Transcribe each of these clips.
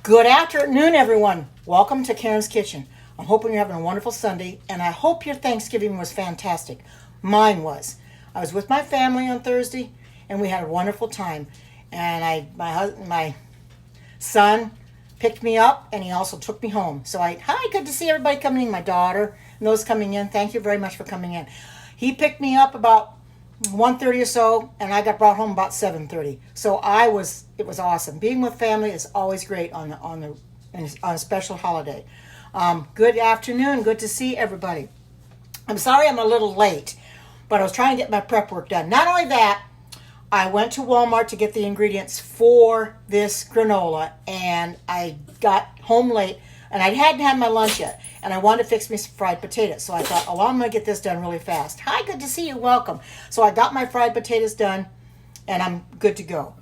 Good afternoon, everyone. Welcome to Karen's Kitchen. I'm hoping you're having a wonderful Sunday, and I hope your Thanksgiving was fantastic. Mine was. I was with my family on Thursday, and we had a wonderful time. And my son picked me up, and he also took me home. So hi, good to see everybody coming in. My daughter and those coming in. Thank you very much for coming in. He picked me up about 1:30 or so, and I got brought home about 7:30. So it was awesome. Being with family is always great on a special holiday. Good afternoon. Good to see everybody. I'm sorry I'm a little late, but I was trying to get my prep work done. Not only that, I went to Walmart to get the ingredients for this granola, and I got home late, and I hadn't had my lunch yet, and I wanted to fix me some fried potatoes. So I thought, oh, well, I'm going to get this done really fast. Hi, good to see you. Welcome. So I got my fried potatoes done, and I'm good to go.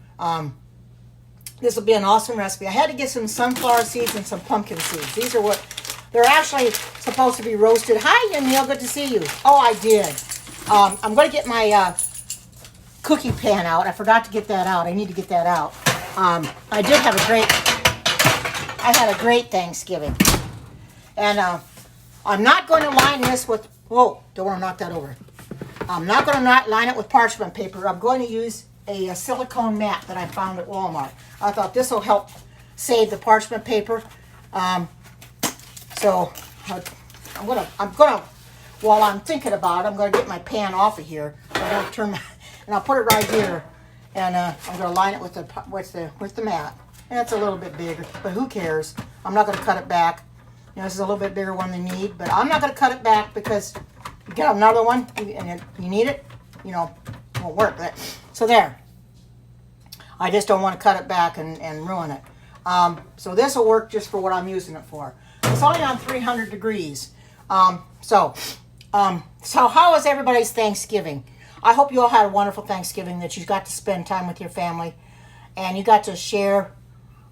This will be an awesome recipe. I had to get some sunflower seeds and some pumpkin seeds. They're actually supposed to be roasted. Hi, Neil. Good to see you. Oh, I did. I'm going to get my cookie pan out. I forgot to get that out. I need to get that out. I had a great Thanksgiving. And I'm not going to line this with, whoa, don't want to knock that over. I'm not going to line it with parchment paper. I'm going to use a silicone mat that I found at Walmart. I thought this will help save the parchment paper. So I'm gonna, while I'm thinking about it, I'm gonna get my pan off of here. And I'll put it right here, and I'm gonna line it with the mat. And it's a little bit bigger, but who cares? I'm not gonna cut it back. This is a little bit bigger one than you need, but I'm not gonna cut it back because you get another one and you need it. It won't work. So there. I just don't want to cut it back and ruin it. So this will work just for what I'm using it for. It's only on 300 degrees. So how was everybody's Thanksgiving? I hope you all had a wonderful Thanksgiving, that you got to spend time with your family and you got to share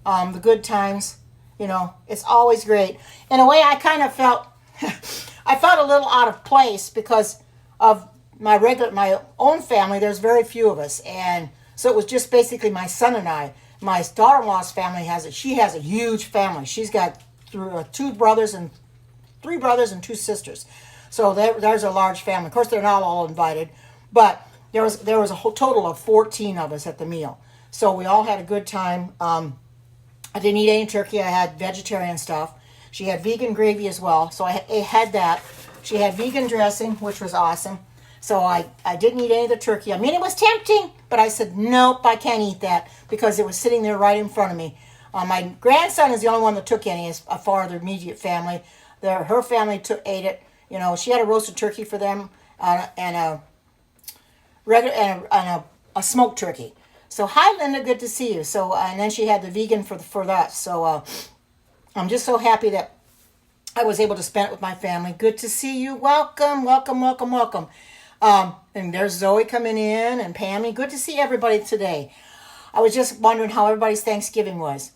the good times. It's always great. In a way, I kind of felt, I felt a little out of place because of my own family. There's very few of us, and so it was just basically my son and I. My daughter-in-law's family she has a huge family. She's got three brothers and two sisters. So there's a large family. Of course, they're not all invited, but there was a whole total of 14 of us at the meal. So we all had a good time. I didn't eat any turkey. I had vegetarian stuff. She had vegan gravy as well, so I had that. She had vegan dressing, which was awesome. So I didn't eat any of the turkey. I mean, it was tempting, but I said, nope, I can't eat that because it was sitting there right in front of me. My grandson is the only one that took any as far as their immediate family. Her family ate it. She had a roasted turkey for them and a regular and a smoked turkey. So hi, Linda, good to see you. So and then she had the vegan for that. So I'm just so happy that I was able to spend it with my family. Good to see you. Welcome, welcome, welcome, welcome. And there's Zoe coming in and Pammy. Good to see everybody today. I was just wondering how everybody's Thanksgiving was.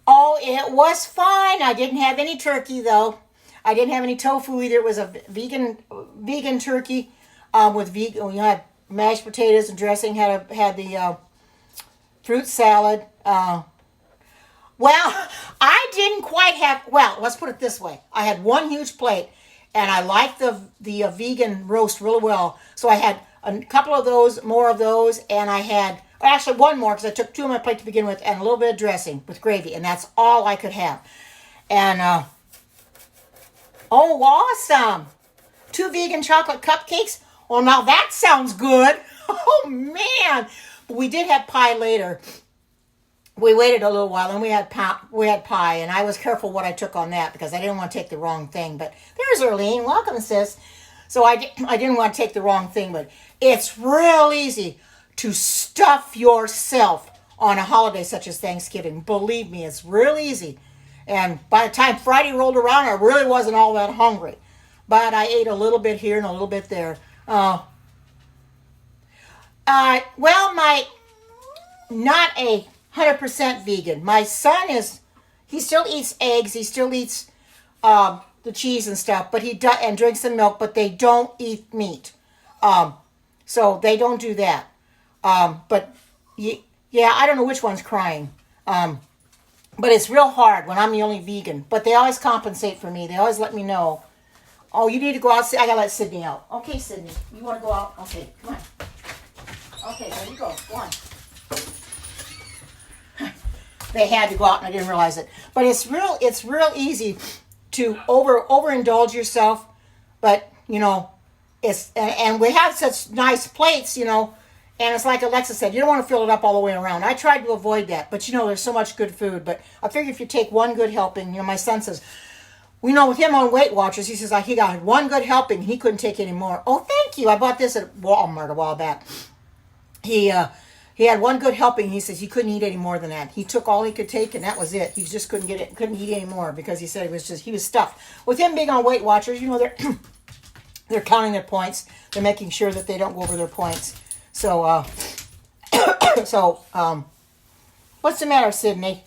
Oh, it was fine. I didn't have any turkey though. I didn't have any tofu either. It was a vegan turkey with vegan. We had mashed potatoes and dressing. Had the fruit salad. Well, I didn't quite have. Well, let's put it this way. I had one huge plate. And I liked the vegan roast really well. So I had a couple of those, more of those, and I had, actually one more because I took two on my plate to begin with, and a little bit of dressing with gravy, and that's all I could have. And, oh, awesome. 2 vegan chocolate cupcakes. Well, now that sounds good. Oh, man. But we did have pie later. We waited a little while, and we had pie, and I was careful what I took on that because I didn't want to take the wrong thing. But there's Erlene. Welcome, sis. So I didn't want to take the wrong thing, but it's real easy to stuff yourself on a holiday such as Thanksgiving. Believe me, it's real easy. And by the time Friday rolled around, I really wasn't all that hungry. But I ate a little bit here and a little bit there. Well, not a 100% vegan. My son he still eats eggs, he still eats the cheese and stuff, but and drinks some milk, but they don't eat meat. So they don't do that. But yeah, I don't know which one's crying. But it's real hard when I'm the only vegan. But they always compensate for me. They always let me know. Oh, you need to go out. I gotta let Sydney out. Okay, Sydney, you want to go out? Okay, come on. Okay, there you go. Go on. They had to go out, and I didn't realize it. But it's real easy to overindulge yourself. But you know, and we have such nice plates, you know. And it's like Alexa said, you don't want to fill it up all the way around. I tried to avoid that, but you know, there's so much good food. But I figure if you take one good helping, you know, my son says, we know with him on Weight Watchers, he says he got one good helping, he couldn't take any more. Oh, thank you. I bought this at Walmart a while back. He had one good helping. He says he couldn't eat any more than that. He took all he could take, and that was it. He just couldn't eat any more because he said he was stuffed. With him being on Weight Watchers, you know, they're counting their points. They're making sure that they don't go over their points. So, what's the matter, Sydney?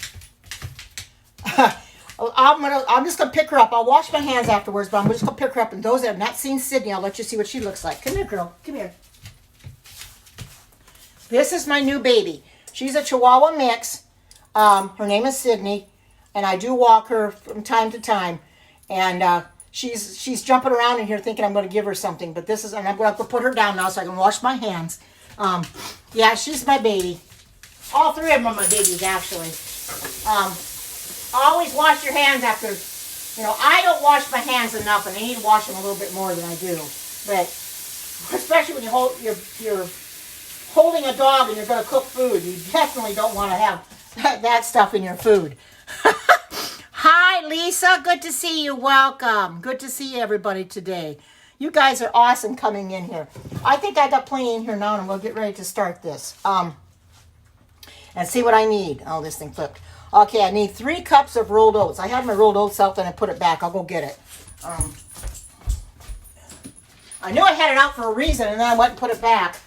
I'm just gonna pick her up. I'll wash my hands afterwards, but I'm just gonna pick her up. And those that have not seen Sydney, I'll let you see what she looks like. Come here, girl. Come here. This is my new baby. She's a Chihuahua mix. Her name is Sydney, and I do walk her from time to time. And she's jumping around in here thinking I'm going to give her something, but and I'm going to put her down now so I can wash my hands. Yeah, she's my baby. All three of them are my babies, actually. Always wash your hands after, you know, I don't wash my hands enough, and I need to wash them a little bit more than I do. But especially when you're holding a dog and you're going to cook food, you definitely don't want to have that stuff in your food. Hi, Lisa. Good to see you. Welcome. Good to see everybody today. You guys are awesome coming in here. I think I got plenty in here now, and we'll get ready to start this. And see what I need. Oh, this thing flipped. Okay, I need 3 cups of rolled oats. I had my rolled oats out, then I put it back. I'll go get it. I knew I had it out for a reason, and then I went and put it back.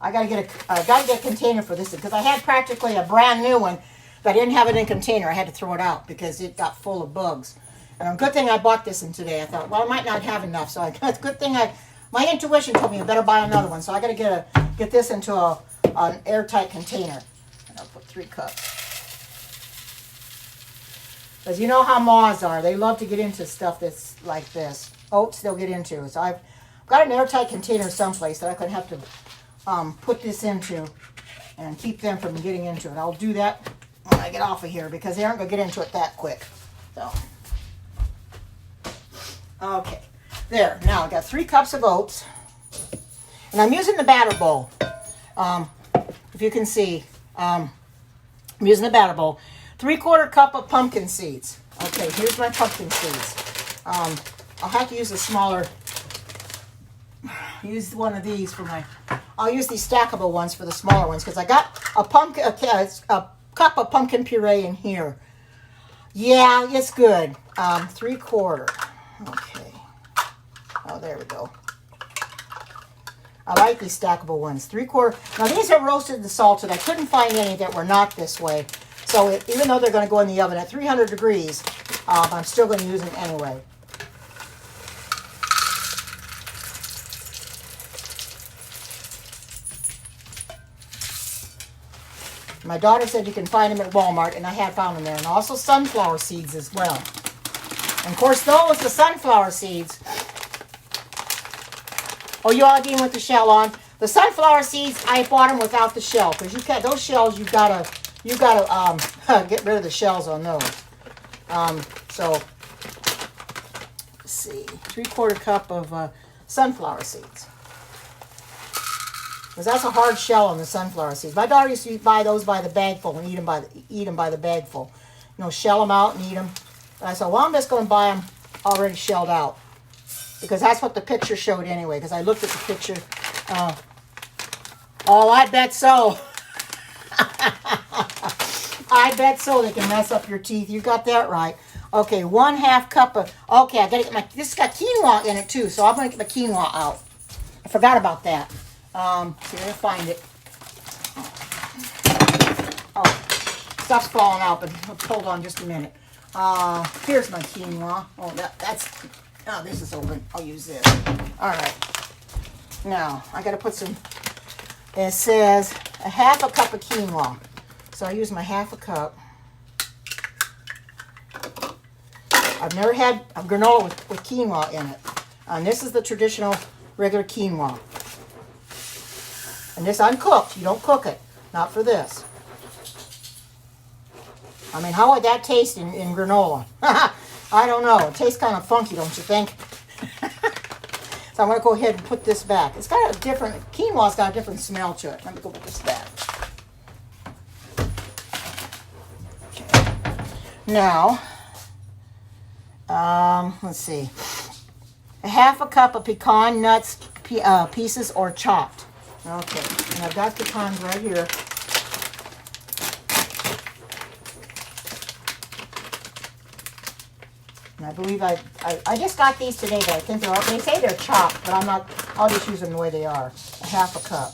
I gotta get a container for this because I had practically a brand new one. But I didn't have it in a container. I had to throw it out because it got full of bugs. And a good thing I bought this in today. I thought, well, I might not have enough. So it's a good thing my intuition told me I better buy another one. So I got to get this into an airtight container. And I'll put 3 cups. Because you know how moths are. They love to get into stuff that's like this. Oats they'll get into. So I've got an airtight container someplace that I could have to put this into and keep them from getting into it. I'll do that when I get off of here because they aren't going to get into it that quick. So, okay. There. Now I've got 3 cups of oats. And I'm using the batter bowl. If you can see, I'm using the batter bowl. 3/4 cup of pumpkin seeds. Okay, here's my pumpkin seeds. I'll have to use a smaller, use one of these for I'll use these stackable ones for the smaller ones because I got a cup of pumpkin puree in here. Yeah, it's good. 3/4. Okay. Oh, there we go. I like these stackable ones. 3/4. Now these are roasted and salted. I couldn't find any that were not this way. So even though they're going to go in the oven at 300 degrees, I'm still going to use them anyway. My daughter said you can find them at Walmart, and I had found them there. And also sunflower seeds as well. And of course, the sunflower seeds. Oh, you all again with the shell on. The sunflower seeds, I bought them without the shell because those shells you gotta get rid of the shells on those. So let's see, 3/4 cup of sunflower seeds. Because that's a hard shell on the sunflower seeds. My daughter used to buy those by the bagful and eat them by the bagful. You know, shell them out and eat them. And I said, well, I'm just going to buy them already shelled out. Because that's what the picture showed anyway. Because I looked at the picture. Oh, I bet so. I bet so. They can mess up your teeth. You got that right. Okay, 1/2 cup of... Okay, I got to get this has got quinoa in it too. So I'm going to get my quinoa out. I forgot about that. See, I'm going to find it. Oh, stuff's falling out, but hold on just a minute. Here's my quinoa. Oh, that's... Oh, this is open. I'll use this. All right. Now, I got to put some, it says a half a cup of quinoa. So I use my half a cup. I've never had a granola with quinoa in it. And this is the traditional regular quinoa. And this uncooked. You don't cook it. Not for this. I mean, how would that taste in granola? I don't know. It tastes kind of funky, don't you think? So I'm going to go ahead and put this back. It's got a different, quinoa's got a different smell to it. Let me go put this back. Okay. Now, let's see. A half a cup of pecan nuts pieces or chopped. Okay, and I've got pecans right here. And I believe I just got these today, but I think they say they're chopped, but I'm not, I'll just use them the way they are. A half a cup.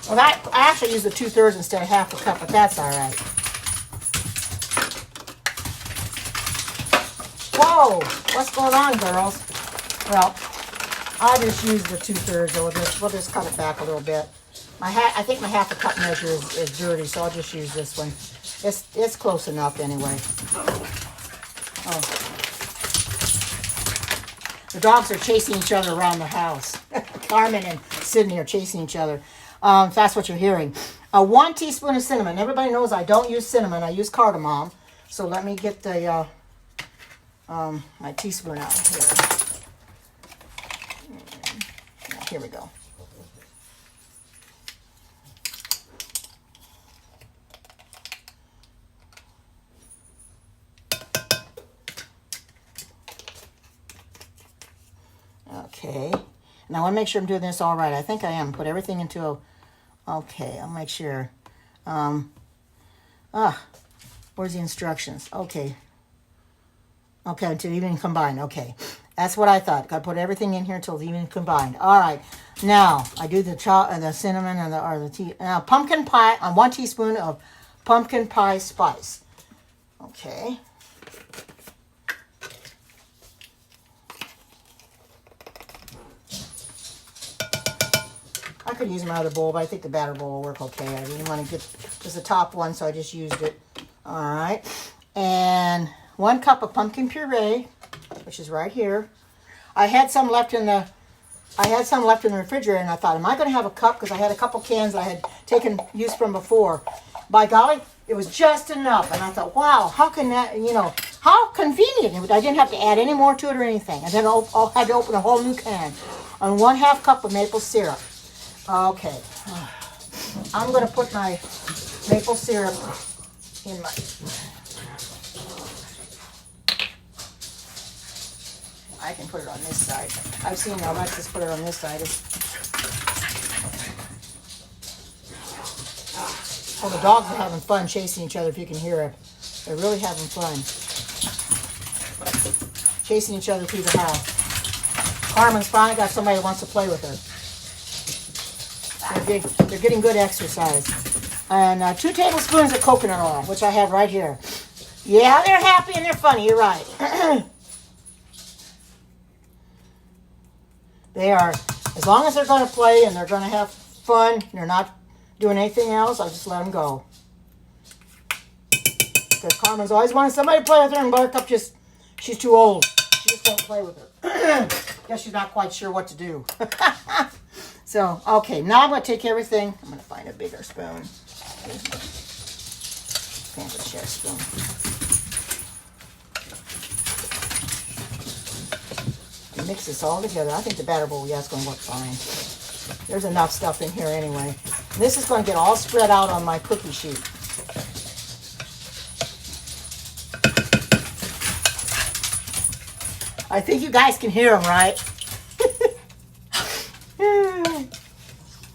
Well, I actually use the 2/3 instead of half a cup, but that's all right. Whoa, what's going on, girls? Well, I just use the 2/3, so we'll just cut it back a little bit. I think my half a cup measure is dirty, so I'll just use this one. It's close enough anyway. Oh. The dogs are chasing each other around the house. Carmen and Sydney are chasing each other. If that's what you're hearing. 1 teaspoon of cinnamon. Everybody knows I don't use cinnamon. I use cardamom. So let me get the my teaspoon out here. Here we go. Okay, and I want to make sure I'm doing this all right. I think I am. Put everything into a, okay, I'll make sure. Where's the instructions? Okay. Okay, until even combined. Okay, that's what I thought. Got to put everything in here until even combined. All right, now I do the cinnamon and the tea. Now pumpkin pie, 1 teaspoon of pumpkin pie spice. Okay. I could use my other bowl, but I think the batter bowl will work okay. I didn't want to get just the top one, so I just used it. All right. And 1 cup of pumpkin puree, which is right here. I had some left in the refrigerator, and I thought, am I going to have a cup? Because I had a couple cans I had taken use from before. By golly, it was just enough. And I thought, wow, how can that, how convenient. I didn't have to add any more to it or anything. And then I had to open a whole new can. And 1/2 cup of maple syrup. Okay, I'm going to put my maple syrup in my, I can put it on this side. I've seen Alexis put it on this side. Oh, the dogs are having fun chasing each other, if you can hear it. They're really having fun. Chasing each other through the house. Carmen's finally got somebody that wants to play with her. They're getting good exercise. And 2 tablespoons of coconut oil, which I have right here. Yeah, they're happy and they're funny. You're right. They are. As long as they're going to play and they're going to have fun, and they're not doing anything else, I just let them go. Because Carmen's always wanted somebody to play with her, and Buttercup she's too old. She just won't play with her. Guess she's not quite sure what to do. So, okay, now I'm going to take everything. I'm going to find a bigger spoon. Fancy chef spoon. Mix this all together. I think the batter bowl, yeah, it's going to work fine. There's enough stuff in here anyway. And this is going to get all spread out on my cookie sheet. I think you guys can hear them, right?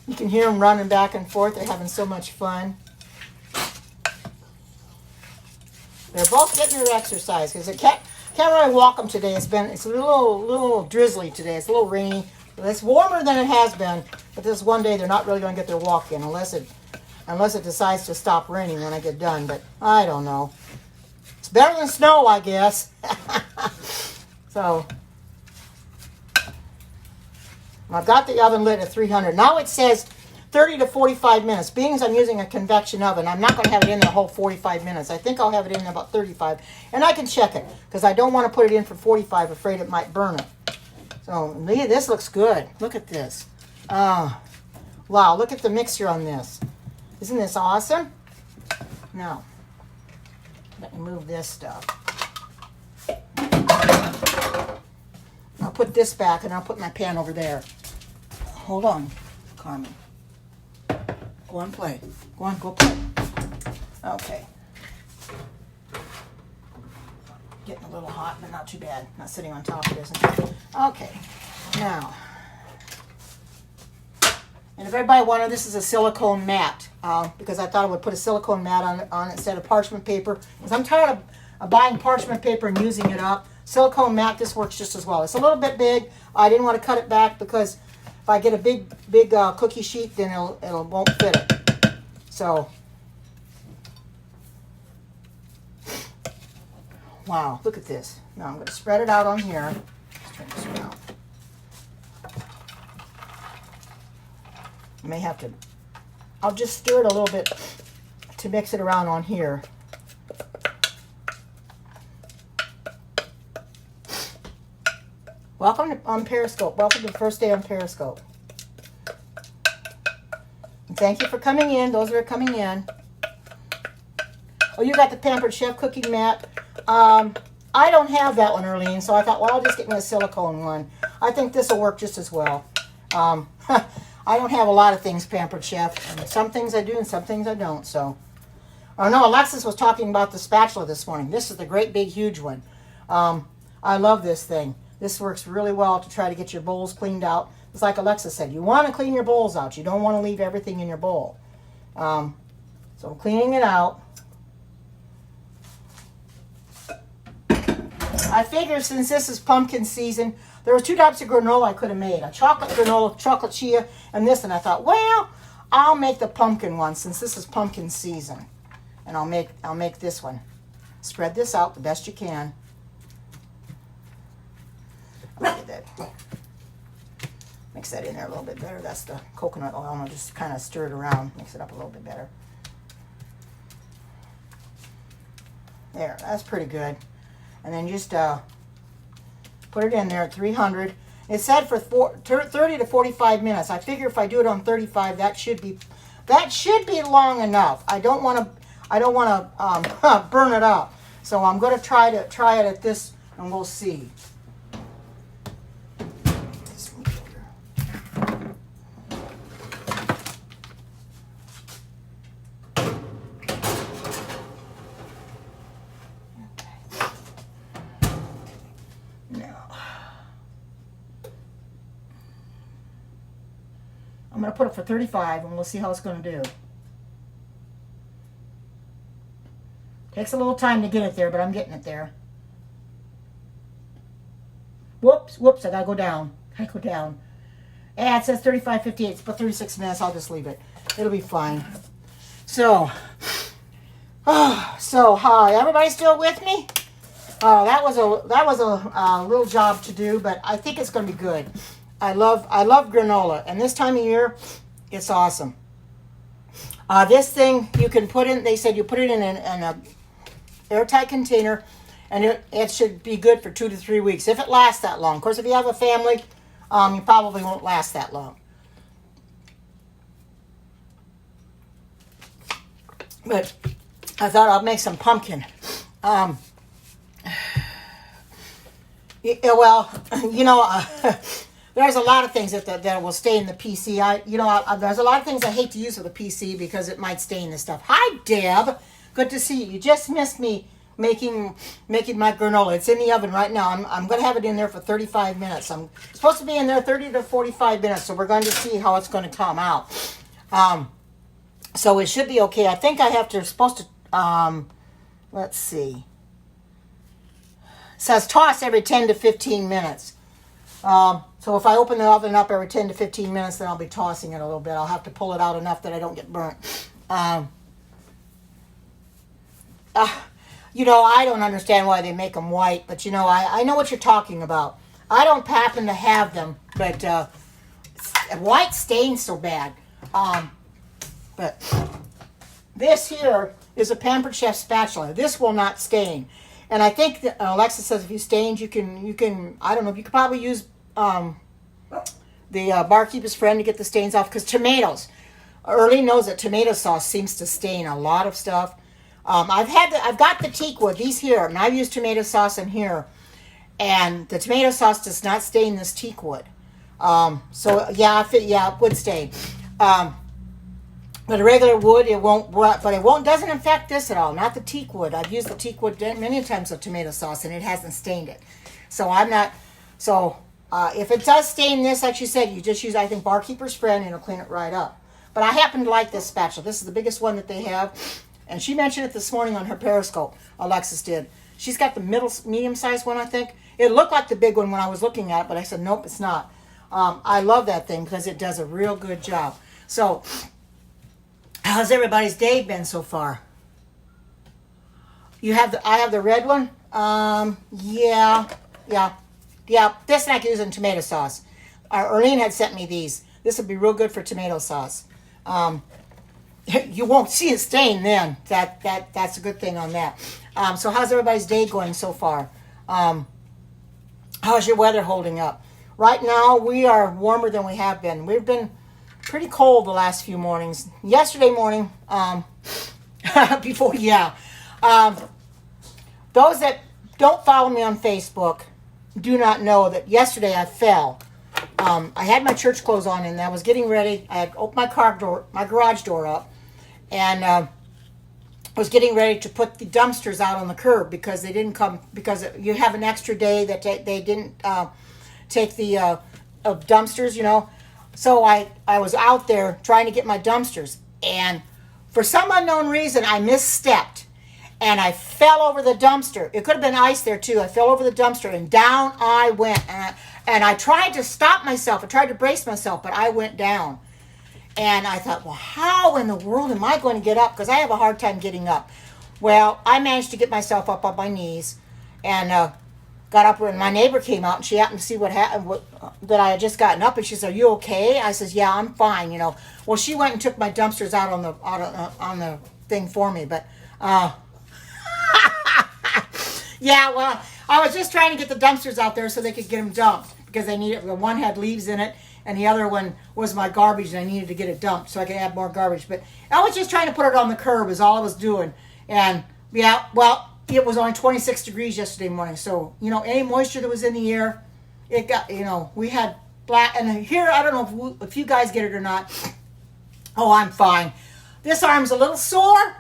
You can hear them running back and forth. They're having so much fun. They're both getting their exercise because they can't really walk them today. It's a little drizzly today. It's a little rainy. It's warmer than it has been, but this one day they're not really going to get their walk in unless it decides to stop raining when I get done. But I don't know. It's better than snow, I guess. So I've got the oven lit at 300. Now it says 30 to 45 minutes. Being as I'm using a convection oven, I'm not going to have it in there the whole 45 minutes. I think I'll have it in there about 35. And I can check it because I don't want to put it in for 45, afraid it might burn it. So this looks good. Look at this. Wow, look at the mixture on this. Isn't this awesome? Now, let me move this stuff. I'll put this back and I'll put my pan over there. Hold on, Carmen. Go on, play. Go on, go play. Okay. Getting a little hot, but not too bad. Not sitting on top of it, isn't it? Okay. Now, and if everybody wanted, this is a silicone mat because I thought I would put a silicone mat on it instead of parchment paper because I'm tired of buying parchment paper and using it up. Silicone mat, this works just as well. It's a little bit big. I didn't want to cut it back because if I get a big cookie sheet, then it won't fit it. So, wow, look at this. Now I'm going to spread it out on here. Let's turn this around. I may have to, I'll just stir it a little bit to mix it around on here. Welcome on Periscope. Welcome to the first day on Periscope. And thank you for coming in, those that are coming in. Oh, you got the Pampered Chef cooking mat. I don't have that one, Earlene, so I thought, well, I'll just get me a silicone one. I think this will work just as well. I don't have a lot of things Pampered Chef. And some things I do and some things I don't, so. Oh, no, Alexis was talking about the spatula this morning. This is the great big huge one. I love this thing. This works really well to try to get your bowls cleaned out. It's like Alexa said, you want to clean your bowls out. You don't want to leave everything in your bowl. So I'm cleaning it out. I figure since this is pumpkin season, there were two types of granola I could have made. A chocolate granola, chocolate chia, and this. And I thought, well, I'll make the pumpkin one since this is pumpkin season. And I'll make this one. Spread this out the best you can. Look at that. Mix that in there a little bit better. That's the coconut oil. And I'll just kind of stir it around. Mix it up a little bit better. There, that's pretty good. And then just put it in there at 300. It said for 30 to 45 minutes. I figure if I do it on 35, that should be long enough. I don't want to burn it up. So I'm going to try it at this, and we'll see. I'm going to put it for 35 and we'll see how it's going to do. Takes a little time to get it there, but I'm getting it there. Whoops, I got to go down. Yeah, it says 35:58. It's about 36 minutes. I'll just leave it. It'll be fine. So hi. Everybody still with me? Oh, that was a little job to do, but I think it's going to be good. I love granola, and this time of year, it's awesome. This thing you can put in. They said you put it in a airtight container, and it should be good for 2 to 3 weeks if it lasts that long. Of course, if you have a family, you probably won't last that long. But I thought I'll make some pumpkin. There's a lot of things that will stain the PC. There's a lot of things I hate to use with a PC because it might stain the stuff. Hi, Deb. Good to see you. You just missed me making my granola. It's in the oven right now. I'm going to have it in there for 35 minutes. I'm supposed to be in there 30 to 45 minutes, so we're going to see how it's going to come out. So it should be okay. I think let's see. It says toss every 10 to 15 minutes. So if I open the oven up every 10 to 15 minutes, then I'll be tossing it a little bit. I'll have to pull it out enough that I don't get burnt. I don't understand why they make them white, but I know what you're talking about. I don't happen to have them, but why it stains so bad. But this here is a Pampered Chef spatula. This will not stain. And I think that Alexa says if you stains, you can, I don't know, you could probably use the barkeeper's friend to get the stains off, because tomatoes, Earlene knows that tomato sauce seems to stain a lot of stuff. I've got the teak wood, these here, and I've used tomato sauce in here, and the tomato sauce does not stain this teak wood. So yeah, it would stain. But a regular wood, it won't, but it doesn't affect this at all, not the teak wood. I've used the teak wood many times with tomato sauce, and it hasn't stained it. So if it does stain this, like she said, you just use, I think, Barkeeper's Friend, and it'll clean it right up. But I happen to like this spatula. This is the biggest one that they have. And she mentioned it this morning on her Periscope. Alexis did. She's got the medium-sized one, I think. It looked like the big one when I was looking at it, but I said, nope, it's not. I love that thing because it does a real good job. So, how's everybody's day been so far? I have the red one. Yeah. This and I can use in tomato sauce. Earlene had sent me these. This would be real good for tomato sauce. You won't see a stain then. That's a good thing on that. So how's everybody's day going so far? How's your weather holding up? Right now we are warmer than we have been. We've been pretty cold the last few mornings. Yesterday morning, those that don't follow me on Facebook do not know that yesterday I fell. I had my church clothes on, and I was getting ready. I had opened my garage door up, and I was getting ready to put the dumpsters out on the curb because they didn't come, because you have an extra day that they didn't take the dumpsters, you know. So I was out there trying to get my dumpsters, and for some unknown reason I misstepped, and I fell over the dumpster. It could have been ice there too. I fell over the dumpster, and down I went, and I tried to stop myself. I tried to brace myself, but I went down. And I thought, well, how in the world am I going to get up? Because I have a hard time getting up. Well, I managed to get myself up on my knees and got up, and my neighbor came out, and she happened to see what happened, that I had just gotten up, and she said, "Are you okay?" I says, "Yeah, I'm fine, you know." Well, she went and took my dumpsters out on the thing for me, but yeah, well, I was just trying to get the dumpsters out there so they could get them dumped, because they needed, one had leaves in it, and the other one was my garbage, and I needed to get it dumped so I could add more garbage. But I was just trying to put it on the curb is all I was doing. And yeah, well, it was only 26 degrees yesterday morning, so, you know, any moisture that was in the air, it got, you know, we had black, and here, I don't know if you guys get it or not. Oh, I'm fine. This arm's a little sore.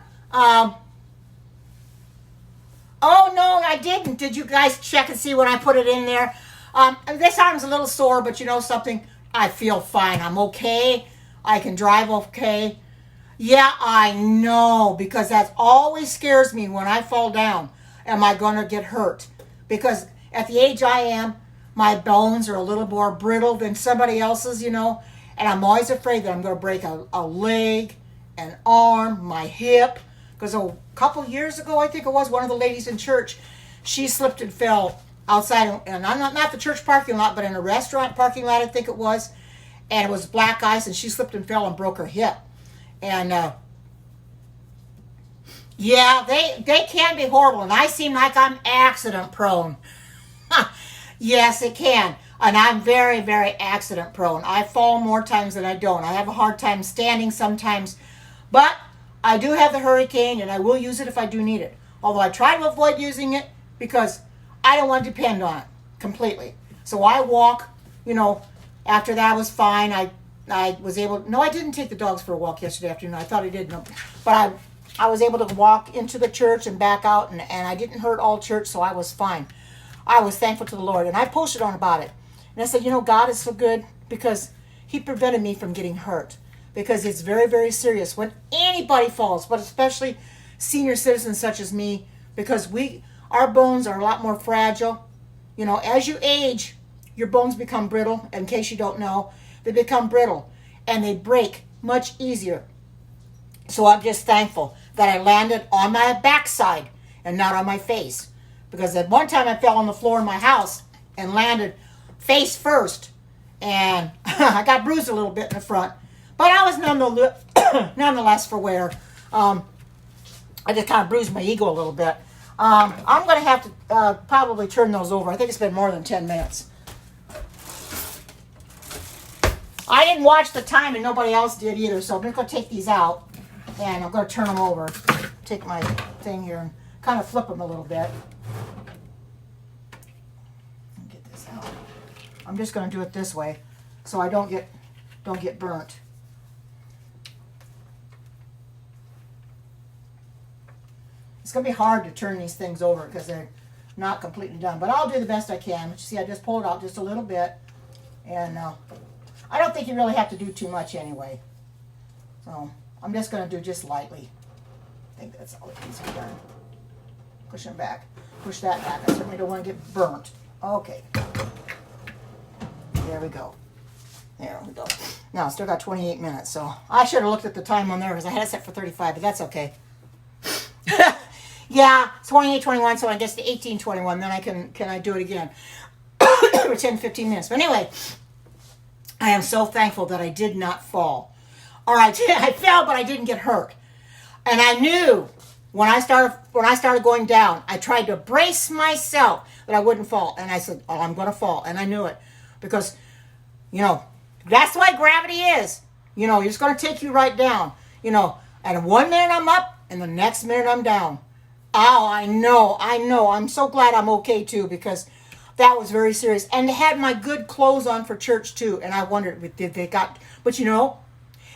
Oh, no, I didn't. Did you guys check and see when I put it in there? This arm's a little sore, but you know something? I feel fine. I'm okay. I can drive okay. Yeah, I know, because that always scares me when I fall down. Am I going to get hurt? Because at the age I am, my bones are a little more brittle than somebody else's, you know, and I'm always afraid that I'm going to break a leg, an arm, my hip. Because a couple years ago, I think it was, one of the ladies in church, she slipped and fell outside, and I'm not the church parking lot, but in a restaurant parking lot, I think it was, and it was black ice, and she slipped and fell and broke her hip. And yeah, they can be horrible, and I seem like I'm accident prone. Yes, it can, and I'm very, very accident prone. I fall more times than I don't. I have a hard time standing sometimes, but I do have the hurricane, and I will use it if I do need it. Although I try to avoid using it because I don't want to depend on it completely. So I walk, you know. After that was fine. I was able, no, I didn't take the dogs for a walk yesterday afternoon. I thought I did, no. But I was able to walk into the church and back out, and I didn't hurt all church, so I was fine. I was thankful to the Lord, and I posted on about it. And I said, you know, God is so good because he prevented me from getting hurt, because it's very, very serious when anybody falls, but especially senior citizens such as me, because our bones are a lot more fragile. You know, as you age, your bones become brittle. In case you don't know, they become brittle and they break much easier. So I'm just thankful that I landed on my backside and not on my face, because at one time I fell on the floor in my house and landed face first, and I got bruised a little bit in the front, but I was nonetheless for wear. I just kind of bruised my ego a little bit. I'm going to have to probably turn those over. I think it's been more than 10 minutes. I didn't watch the time and nobody else did either, so I'm just going to take these out and I'm going to turn them over. Take my thing here and kind of flip them a little bit. Get this out. I'm just going to do it this way so I don't get burnt. It's going to be hard to turn these things over because they're not completely done, but I'll do the best I can. You see, I just pulled it out just a little bit, and I don't think you really have to do too much anyway. So I'm just going to do just lightly. I think that's all that needs to be done. Push them back. Push that back. I certainly don't want to get burnt. Okay. There we go. There we go. Now, still got 28 minutes, so I should have looked at the time on there because I had it set for 35, but that's okay. Yeah, it's 28:21, so I guess the 18:21, then I can I do it again for 10, 15 minutes. But anyway, I am so thankful that I did not fall. All right, I fell, but I didn't get hurt. And I knew when I started going down, I tried to brace myself that I wouldn't fall. And I said, oh, I'm going to fall. And I knew it because, that's why gravity is. It's going to take you right down. And one minute I'm up and the next minute I'm down. Oh, I know. I'm so glad I'm okay too because that was very serious. And they had my good clothes on for church too. And I wondered, but they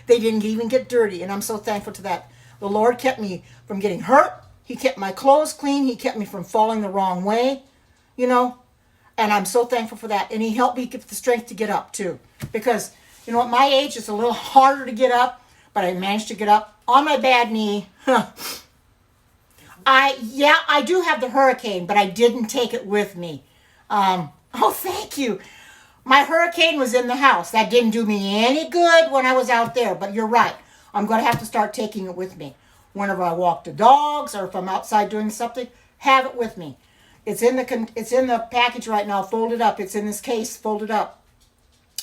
didn't even get dirty. And I'm so thankful to that. The Lord kept me from getting hurt. He kept my clothes clean. He kept me from falling the wrong way, And I'm so thankful for that. And He helped me get the strength to get up too. Because, at my age, it's a little harder to get up. But I managed to get up on my bad knee. I do have the hurricane, but I didn't take it with me. Thank you. My hurricane was in the house. That didn't do me any good when I was out there, but you're right. I'm going to have to start taking it with me. Whenever I walk the dogs or if I'm outside doing something, have it with me. It's in the package right now, folded up. It's in this case, folded up.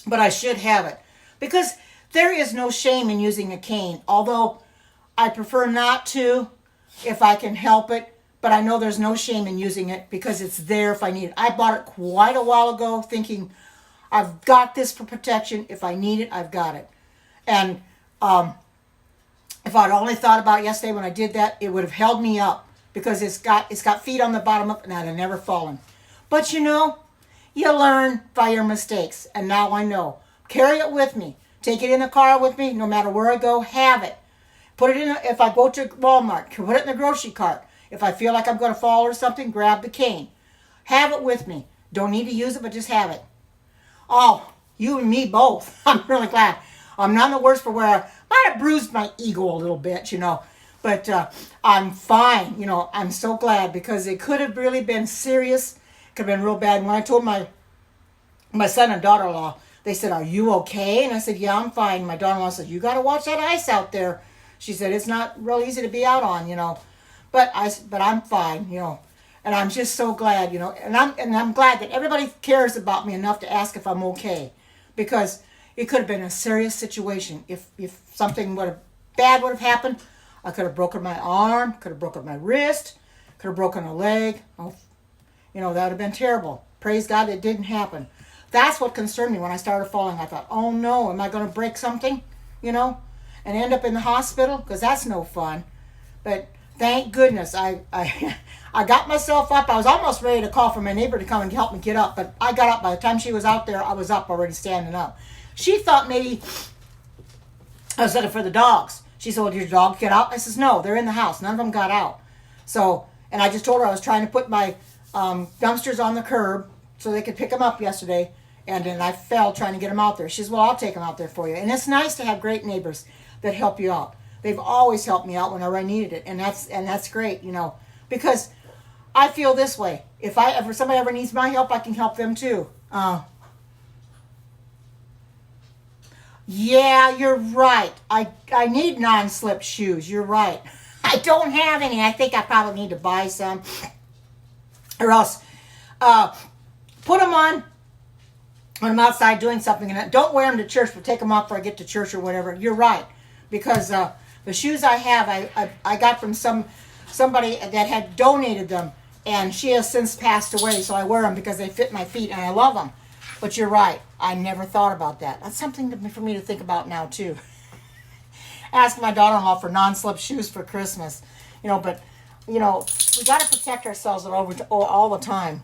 But I should have it. Because there is no shame in using a cane, although I prefer not to if I can help it, but I know there's no shame in using it because it's there if I need it. I bought it quite a while ago thinking I've got this for protection. If I need it, I've got it. And if I'd only thought about it yesterday when I did that, it would have held me up because it's got feet on the bottom of it and I'd have never fallen. But you learn by your mistakes, and now I know. Carry it with me. Take it in the car with me, no matter where I go, have it. Put it in, if I go to Walmart, put it in the grocery cart. If I feel like I'm going to fall or something, grab the cane. Have it with me. Don't need to use it, but just have it. Oh, you and me both. I'm really glad. I'm not the worst for wear. I might have bruised my ego a little bit, But I'm fine. I'm so glad because it could have really been serious. It could have been real bad. And when I told my son and daughter-in-law, they said, are you okay? And I said, yeah, I'm fine. My daughter-in-law said, you got to watch that ice out there. She said, it's not real easy to be out on, But I'm fine, And I'm just so glad, And I'm glad that everybody cares about me enough to ask if I'm okay. Because it could have been a serious situation. If something bad would have happened, I could have broken my arm, could have broken my wrist, could have broken a leg. Oh, that would have been terrible. Praise God it didn't happen. That's what concerned me when I started falling. I thought, oh no, am I going to break something, and end up in the hospital? Because that's no fun. But thank goodness I got myself up. I was almost ready to call for my neighbor to come and help me get up. But I got up. By the time she was out there, I was up already standing up. She thought maybe I was looking for the dogs. She said, well, did your dog get out? I says, no, they're in the house. None of them got out. So, and I just told her I was trying to put my dumpsters on the curb so they could pick them up yesterday. And then I fell trying to get them out there. She says, well, I'll take them out there for you. And it's nice to have great neighbors that help you out. They've always helped me out whenever I needed it. And that's great, because I feel this way. If somebody ever needs my help, I can help them too. Yeah, you're right. I need non-slip shoes. You're right. I don't have any. I think I probably need to buy some. Or else put them on when I'm outside doing something, and I don't wear them to church, but take them off before I get to church or whatever. You're right, because the shoes I have, I got from somebody that had donated them, and she has since passed away, so I wear them because they fit my feet, and I love them. But you're right, I never thought about that. That's something for me to think about now, too. Ask my daughter-in-law for non-slip shoes for Christmas. But, we got to protect ourselves all the time.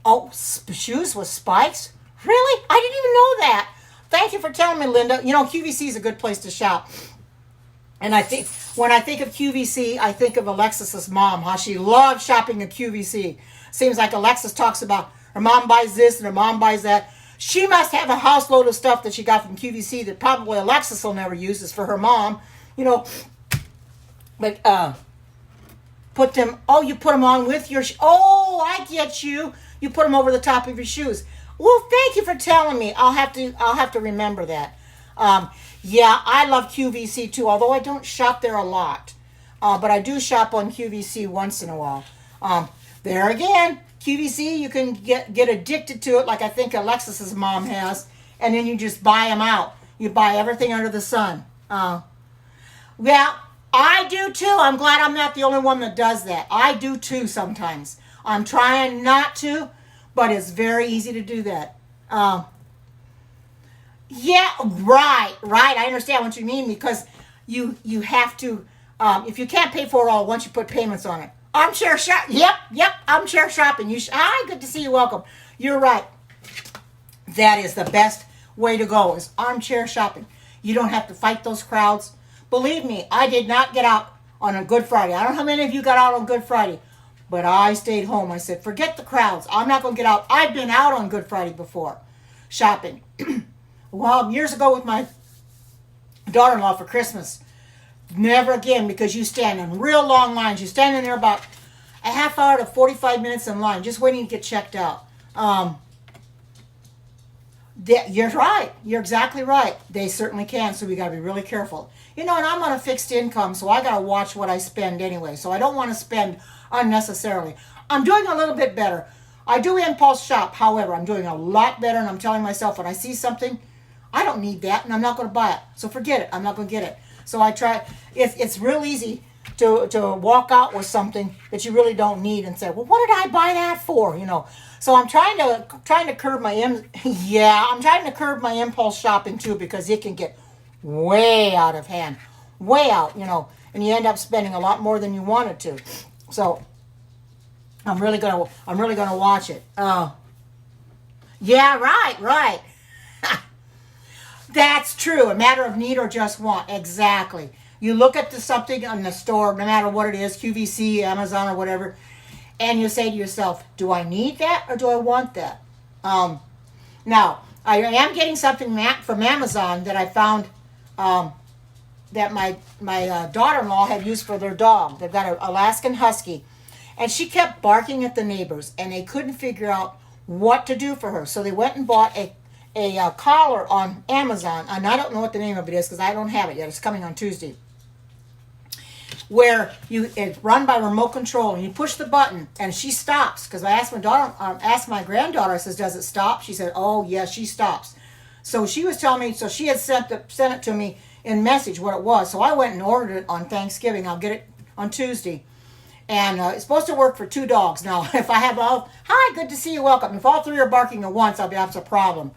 Oh, shoes with spikes? Really? I didn't even know that. Thank you for telling me, Linda. QVC is a good place to shop. And when I think of QVC, I think of Alexis's mom, how she loves shopping at QVC. Seems like Alexis talks about her mom buys this and her mom buys that. She must have a house load of stuff that she got from QVC that probably Alexis will never use. Is for her mom, But you put them on with your. I get you. You put them over the top of your shoes. Well, thank you for telling me. I'll have to remember that. Yeah, I love QVC too, although I don't shop there a lot. But I do shop on QVC once in a while. There again, QVC, you can get addicted to it like I think Alexis's mom has, and then you just buy them out. You buy everything under the sun. Yeah, I do too. I'm glad I'm not the only one that does that. I do too sometimes. I'm trying not to, but it's very easy to do that. Yeah, right. I understand what you mean, because you have to, if you can't pay for it all once, you put payments on it. Armchair shop. Yep. Armchair shopping. Good to see you. Welcome. You're right. That is the best way to go, is armchair shopping. You don't have to fight those crowds. Believe me, I did not get out on a Good Friday. I don't know how many of you got out on Good Friday, but I stayed home. I said, forget the crowds. I'm not going to get out. I've been out on Good Friday before, shopping. Well, years ago with my daughter-in-law for Christmas. Never again, because you stand in real long lines. You stand in there about a half hour to 45 minutes in line, just waiting to get checked out. You're right. You're exactly right. They certainly can, so we got to be really careful. And I'm on a fixed income, so I got to watch what I spend anyway. So I don't want to spend unnecessarily. I'm doing a little bit better. I do impulse shop, however. I'm doing a lot better, and I'm telling myself when I see something, I don't need that, and I'm not going to buy it. So forget it. I'm not going to get it. So I try. It's real easy to walk out with something that you really don't need and say, well, what did I buy that for? So I'm trying to curb my I'm trying to curb my impulse shopping too, because it can get way out of hand, way out, and you end up spending a lot more than you wanted to. So I'm really gonna watch it. Yeah, right. That's true. A matter of need or just want. Exactly. You look at something in the store, no matter what it is, QVC, Amazon, or whatever, and you say to yourself, do I need that or do I want that? Now, I am getting something from Amazon that I found that my daughter-in-law had used for their dog. They've got an Alaskan Husky, and she kept barking at the neighbors, and they couldn't figure out what to do for her. So they went and bought a collar on Amazon, and I don't know what the name of it is because I don't have it yet. It's coming on Tuesday. Where it's run by remote control, and you push the button, and she stops. Because I asked my granddaughter, I says, "Does it stop?" She said, "Oh yes, she stops." So she was telling me. So she had sent it to me in message what it was. So I went and ordered it on Thanksgiving. I'll get it on Tuesday. And it's supposed to work for 2 dogs. Now, if I have hi, good to see you, welcome. If all 3 are barking at once, that's a problem.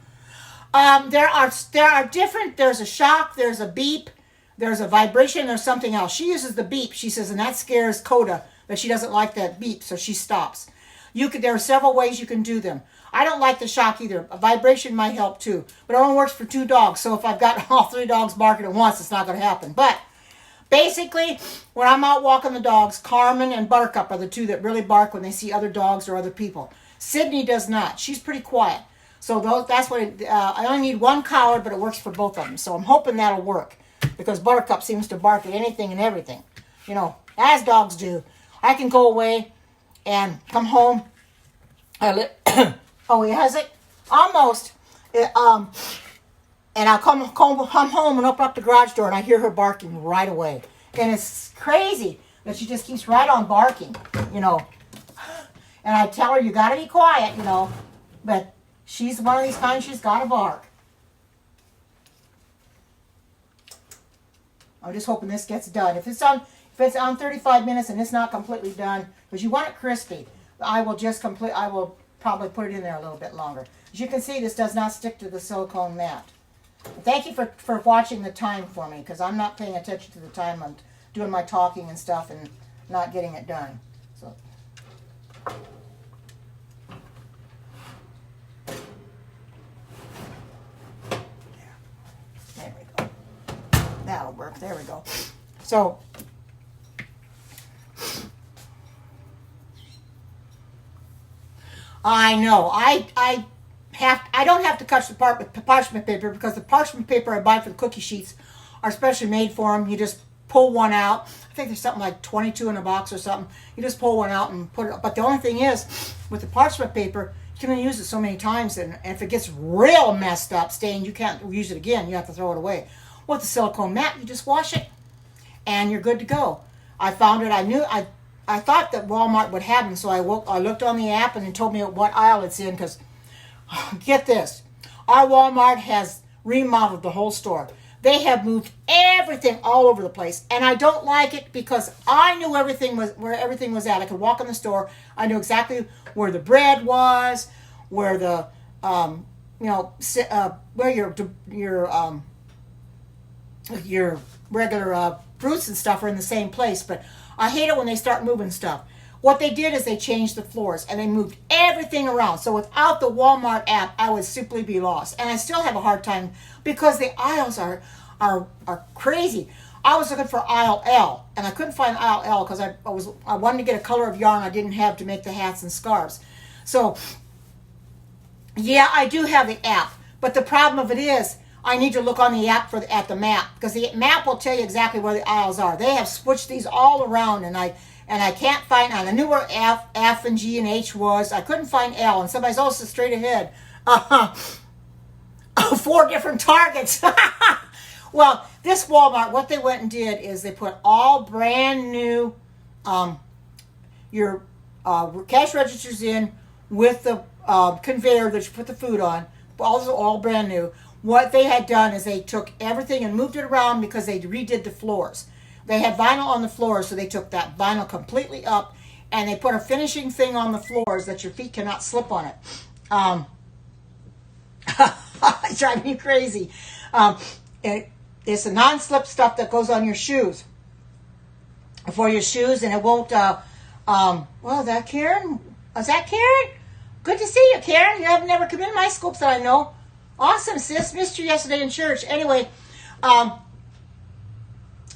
There are different, there's a shock, there's a beep, there's a vibration, there's something else. She uses the beep, she says, and that scares Coda, that she doesn't like that beep, so she stops. There are several ways you can do them. I don't like the shock either. A vibration might help too, but it only works for 2 dogs, so if I've got all 3 dogs barking at once, it's not going to happen. But basically, when I'm out walking the dogs, Carmen and Buttercup are the 2 that really bark when they see other dogs or other people. Sydney does not. She's pretty quiet. So that's what I only need 1 collar, but it works for both of them. So I'm hoping that'll work, because Buttercup seems to bark at anything and everything, as dogs do. I can go away and come home. Oh, he has it? Almost. And I'll come home and open up the garage door, and I hear her barking right away. And it's crazy that she just keeps right on barking, And I tell her, you got to be quiet, But she's one of these kinds, she's got to bark. I'm just hoping this gets done. If it's on 35 minutes and it's not completely done, because you want it crispy, I will probably put it in there a little bit longer. As you can see, this does not stick to the silicone mat. Thank you for watching the time for me, because I'm not paying attention to the time. I'm doing my talking and stuff and not getting it done. So. There we go. That'll work. There we go. So. I know. I don't have to cut the parchment paper, because the parchment paper I buy for the cookie sheets are specially made for them. You just pull one out. I think there's something like 22 in a box or something. You just pull one out and put it up. But the only thing is, with the parchment paper, you can only use it so many times, and if it gets real messed up, stained, you can't use it again. You have to throw it away. With the silicone mat, you just wash it, and you're good to go. I found it. I thought that Walmart would have them, so I looked on the app, and it told me what aisle it's in, because, get this, our Walmart has remodeled the whole store. They have moved everything all over the place, and I don't like it, because I knew where everything was at. I could walk in the store. I knew exactly where the bread was, where the where your regular fruits and stuff are in the same place. But I hate it when they start moving stuff. What they did is they changed the floors, and they moved everything around. So without the Walmart app, I would simply be lost. And I still have a hard time, because the aisles are crazy. I was looking for aisle L, and I couldn't find aisle L, because I wanted to get a color of yarn I didn't have to make the hats and scarves. So yeah, I do have the app, but the problem of it is, I need to look on the app at the map, because the map will tell you exactly where the aisles are. They have switched these all around, and I can't find. I knew where F and G and H was. I couldn't find L, and somebody's also straight ahead. 4 different Targets. Well, this Walmart, what they went and did is they put all brand new your cash registers in with the conveyor that you put the food on. All brand new. What they had done is they took everything and moved it around, because they redid the floors. They had vinyl on the floors, so they took that vinyl completely up, and they put a finishing thing on the floors that your feet cannot slip on it. It's driving me crazy. It's a non-slip stuff that goes on your shoes, for your shoes, and it won't. Well, is that Karen? Is that Karen? Good to see you, Karen. You have never come in my scoops that I know. Awesome, sis. Missed you yesterday in church. Anyway,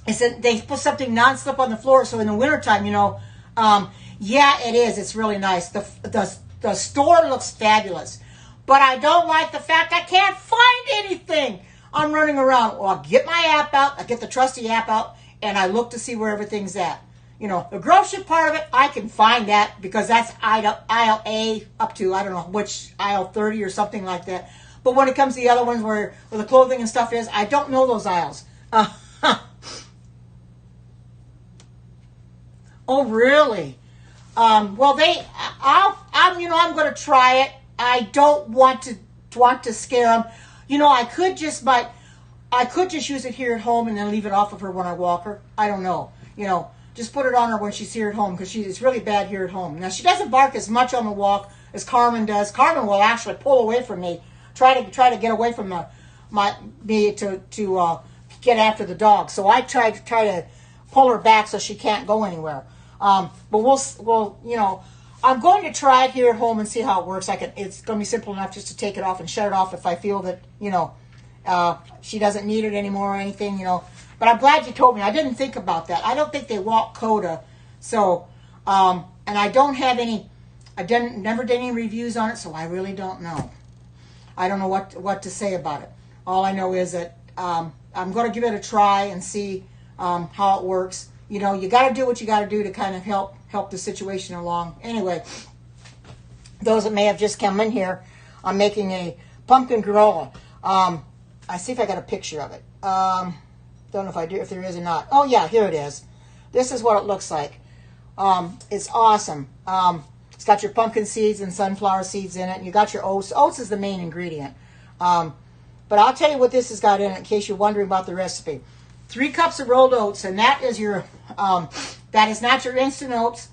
they put something non-slip on the floor, so in the wintertime, yeah, it is. It's really nice. The store looks fabulous, but I don't like the fact I can't find anything. I'm running around. Well, I get my app out. I get the trusty app out, and I look to see where everything's at. The grocery part of it, I can find that, because that's aisle A up to, I don't know which, aisle 30 or something like that. But when it comes to the other ones where the clothing and stuff is, I don't know those aisles. Oh, really? Well, I'm going to try it. I don't want to scare them. I could just use it here at home and then leave it off of her when I walk her. I don't know. Just put it on her when she's here at home, because it's really bad here at home. Now, she doesn't bark as much on the walk as Carmen does. Carmen will actually pull away from me, try to get away from me to get after the dog. So I try to pull her back so she can't go anywhere. But we'll I'm going to try it here at home and see how it works. It's going to be simple enough just to take it off and shut it off if I feel that she doesn't need it anymore or anything. But I'm glad you told me. I didn't think about that. I don't think they walk Coda, so and I don't have any. Never did any reviews on it, so I really don't know. I don't know what to say about it. All I know is that I'm going to give it a try and see how it works. You got to do what you got to do to kind of help the situation along. Anyway, those that may have just come in here, I'm making a pumpkin granola. I see if I got a picture of it. Don't know if there is or not. Oh yeah, here it is. This is what it looks like. It's awesome. It's got your pumpkin seeds and sunflower seeds in it, and you got your oats. Oats is the main ingredient. But I'll tell you what this has got in it in case you're wondering about the recipe. 3 cups of rolled oats, and that is your, that is not your instant oats.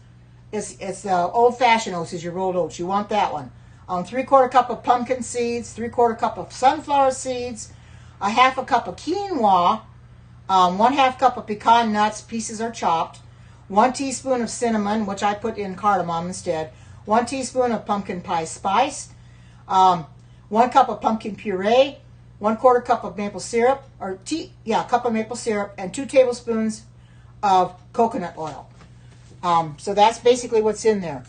It's the old-fashioned oats is your rolled oats. You want that one. 3/4 cup of pumpkin seeds, 3/4 cup of sunflower seeds, a 1/2 cup of quinoa, 1/2 cup of pecan nuts, pieces are chopped, 1 teaspoon of cinnamon, which I put in cardamom instead, 1 teaspoon of pumpkin pie spice, 1 cup of pumpkin puree, 1/4 cup of maple syrup, cup of maple syrup, and 2 tablespoons of coconut oil. So that's basically what's in there.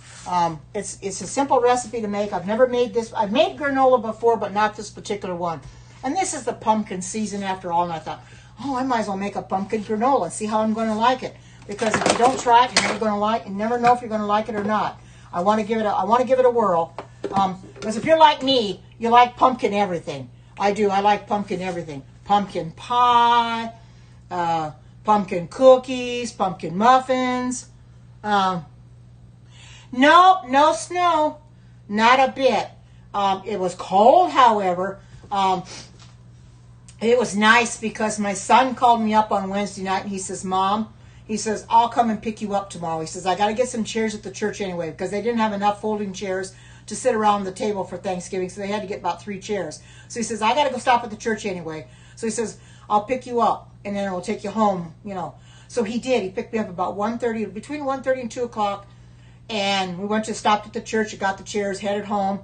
It's a simple recipe to make. I've never made this. I've made granola before, but not this particular one. And this is the pumpkin season after all. And I thought, oh, I might as well make a pumpkin granola and see how I'm going to like it. Because if you don't try it, you're never going to like. You never know if you're going to like it or not. I want to give it a whirl. Because if you're like me, you like pumpkin everything. I do. I like pumpkin everything. Pumpkin pie, pumpkin cookies, pumpkin muffins. No snow, not a bit. It was cold, however. It was nice because my son called me up on Wednesday night and he says, Mom, he says, I'll come and pick you up tomorrow. He says, I got to get some chairs at the church anyway because they didn't have enough folding chairs to sit around the table for Thanksgiving, so they had to get about 3 chairs. So he says, I got to go stop at the church anyway. So he says, I'll pick you up and then we'll take you home, you know. So he did. He picked me up about 1:30, between 1:30 and 2 o'clock. And we stopped at the church, got the chairs, headed home.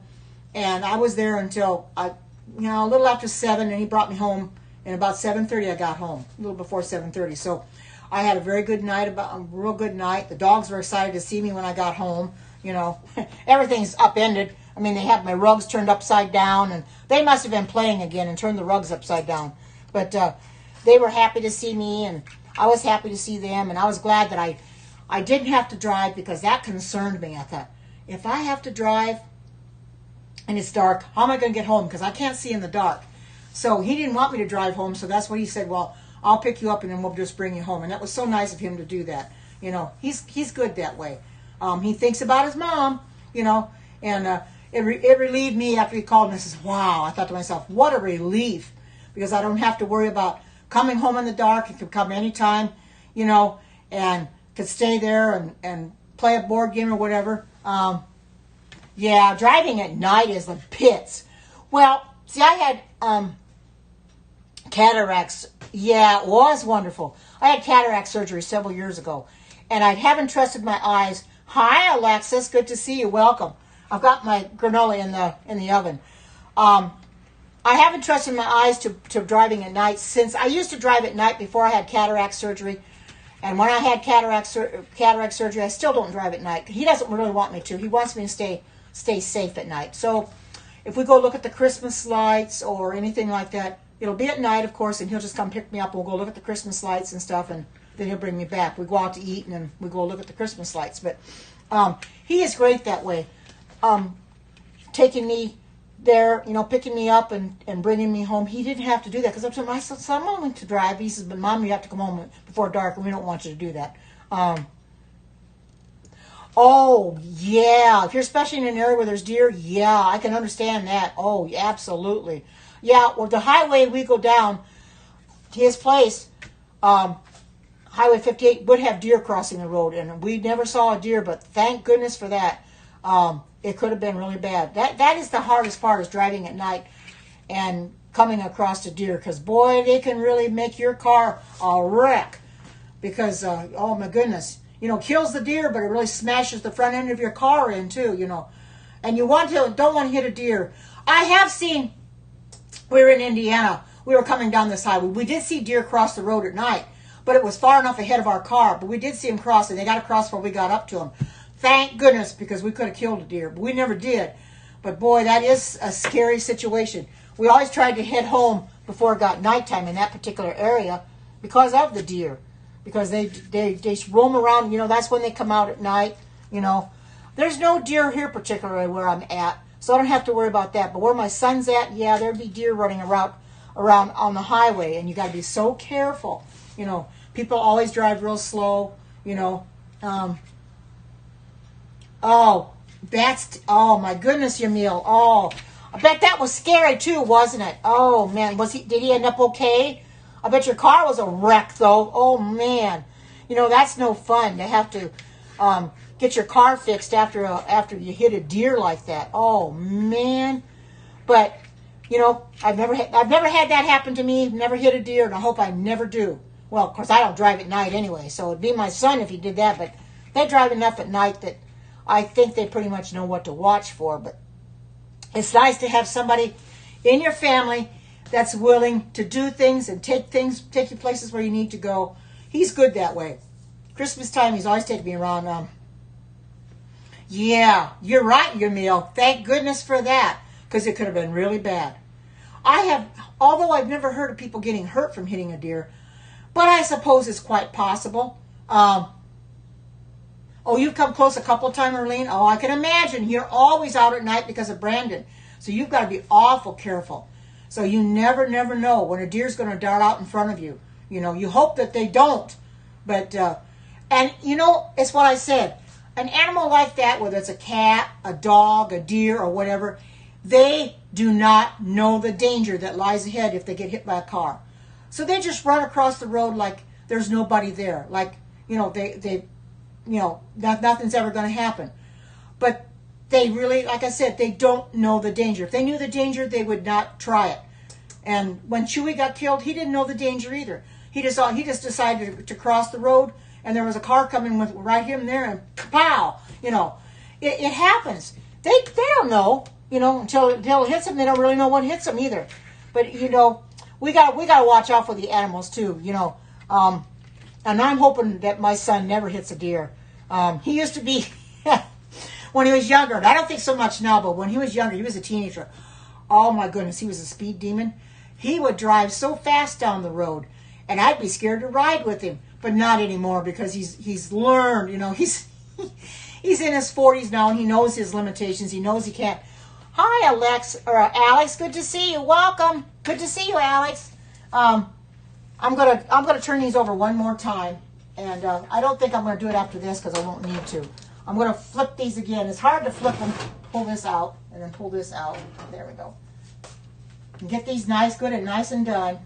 And I was there until, a little after 7, and he brought me home. And about 7:30, I got home, a little before 7:30. So I had a very good night, a real good night. The dogs were excited to see me when I got home. You know, everything's upended. I mean, they have my rugs turned upside down, and they must have been playing again and turned the rugs upside down. But they were happy to see me, and I was happy to see them, and I was glad that I didn't have to drive because that concerned me. I thought, if I have to drive and it's dark, how am I going to get home? Because I can't see in the dark. So he didn't want me to drive home, so that's what he said, well, I'll pick you up and then we'll just bring you home. And that was so nice of him to do that. You know, he's good that way. He thinks about his mom, you know, and it relieved me after he called me and says, wow, I thought to myself, what a relief, because I don't have to worry about coming home in the dark. It could come anytime, you know, and could stay there and play a board game or whatever. Yeah, driving at night is the pits. Well, see, I had cataracts. Yeah, it was wonderful. I had cataract surgery several years ago, and I haven't trusted my eyes. Hi, Alexis. Good to see you. Welcome. I've got my granola in the oven. I haven't trusted my eyes to driving at night since I used to drive at night before I had cataract surgery. And when I had cataract surgery, I still don't drive at night. He doesn't really want me to. He wants me to stay safe at night. So if we go look at the Christmas lights or anything like that, it'll be at night, of course, and he'll just come pick me up. We'll go look at the Christmas lights and stuff, and then he'll bring me back. We go out to eat, and then we go look at the Christmas lights. But he is great that way, taking me there, you know, picking me up and bringing me home. He didn't have to do that because I said, I'm only to drive. He says, but Mom, you have to come home before dark, and we don't want you to do that. Oh, yeah. If you're especially in an area where there's deer, yeah, I can understand that. Oh, absolutely. Yeah, well, the highway we go down to his place, Highway 58 would have deer crossing the road, and we never saw a deer, but thank goodness for that. It could have been really bad. That is the hardest part, is driving at night and coming across a deer, because, boy, they can really make your car a wreck because, oh, my goodness, you know, kills the deer, but it really smashes the front end of your car in, too, you know. And you don't want to hit a deer. I have seen, we were in Indiana, we were coming down this highway. We did see deer cross the road at night, but it was far enough ahead of our car. But we did see them cross, and they got across before we got up to them. Thank goodness, because we could have killed a deer, but we never did. But boy, that is a scary situation. We always tried to head home before it got nighttime in that particular area because of the deer. Because they roam around, you know, that's when they come out at night, you know. There's no deer here particularly where I'm at, so I don't have to worry about that. But where my son's at, yeah, there'd be deer running around on the highway, and you got to be so careful. You know, people always drive real slow, you know. Oh, That's, oh my goodness, Yamil. Oh, I bet that was scary too, wasn't it? Oh man, did he end up okay? I bet your car was a wreck though. Oh man. You know, that's no fun to have to get your car fixed after you hit a deer like that. Oh man. But you know, I've never had that happen to me. Never hit a deer, and I hope I never do. Well, of course, I don't drive at night anyway, so it'd be my son if he did that. But they drive enough at night that I think they pretty much know what to watch for. But it's nice to have somebody in your family that's willing to do things and take you places where you need to go. He's good that way. Christmas time, he's always taking me around. Yeah, you're right, Yamil. Thank goodness for that, because it could have been really bad. Although I've never heard of people getting hurt from hitting a deer, but I suppose it's quite possible. Oh, you've come close a couple of times, Arlene? Oh, I can imagine. You're always out at night because of Brandon. So you've got to be awful careful. So you never know when a deer's going to dart out in front of you. You know, you hope that they don't. But, and you know, it's what I said. An animal like that, whether it's a cat, a dog, a deer, or whatever, they do not know the danger that lies ahead if they get hit by a car. So they just run across the road like there's nobody there. Like, you know, nothing's ever going to happen. But they really, like I said, they don't know the danger. If they knew the danger, they would not try it. And when Chewy got killed, he didn't know the danger either. He just decided to cross the road, and there was a car coming with right him there, and pow! You know, it happens. They don't know. You know, until it hits them, they don't really know what hits them either. But you know, we got to watch out for the animals too. You know, and I'm hoping that my son never hits a deer. He used to be when he was younger. And I don't think so much now, but when he was younger, he was a teenager. Oh my goodness, he was a speed demon. He would drive so fast down the road, and I'd be scared to ride with him. But not anymore, because he's learned. You know, he's in his 40s now, and he knows his limitations. He knows he can't. Hi, Alex. Good to see you. Welcome. Good to see you, Alex. I'm gonna turn these over one more time, and I don't think I'm gonna do it after this because I won't need to. I'm gonna flip these again. It's hard to flip them. Pull this out and then pull this out. There we go. And get these good and nice and done.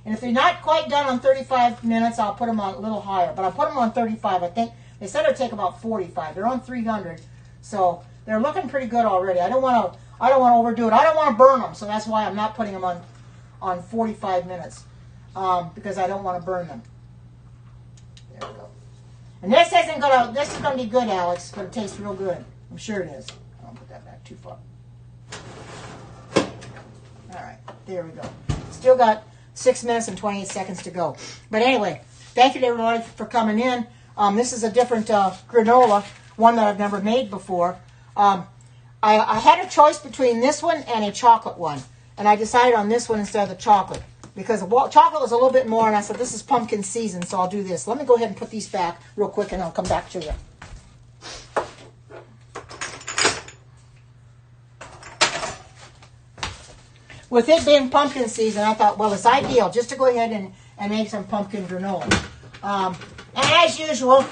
And if they're not quite done on 35 minutes, I'll put them on a little higher. But I'll put them on 35. I think they said it'd take about 45. They're on 300, so they're looking pretty good already. I don't want to overdo it. I don't want to burn them, so that's why I'm not putting them on 45 minutes, because I don't want to burn them. There we go. And this is gonna be good, Alex. It's gonna taste real good. I'm sure it is. I'll put that back too far. All right, there we go. Still got 6 minutes and 28 seconds to go. But anyway, thank you to everybody for coming in. This is a different granola, one that I've never made before. I had a choice between this one and a chocolate one, and I decided on this one instead of the chocolate, because the chocolate was a little bit more, and I said, this is pumpkin season, so I'll do this. Let me go ahead and put these back real quick, and I'll come back to you. With it being pumpkin season, I thought, well, it's ideal just to go ahead and make some pumpkin granola. And as usual,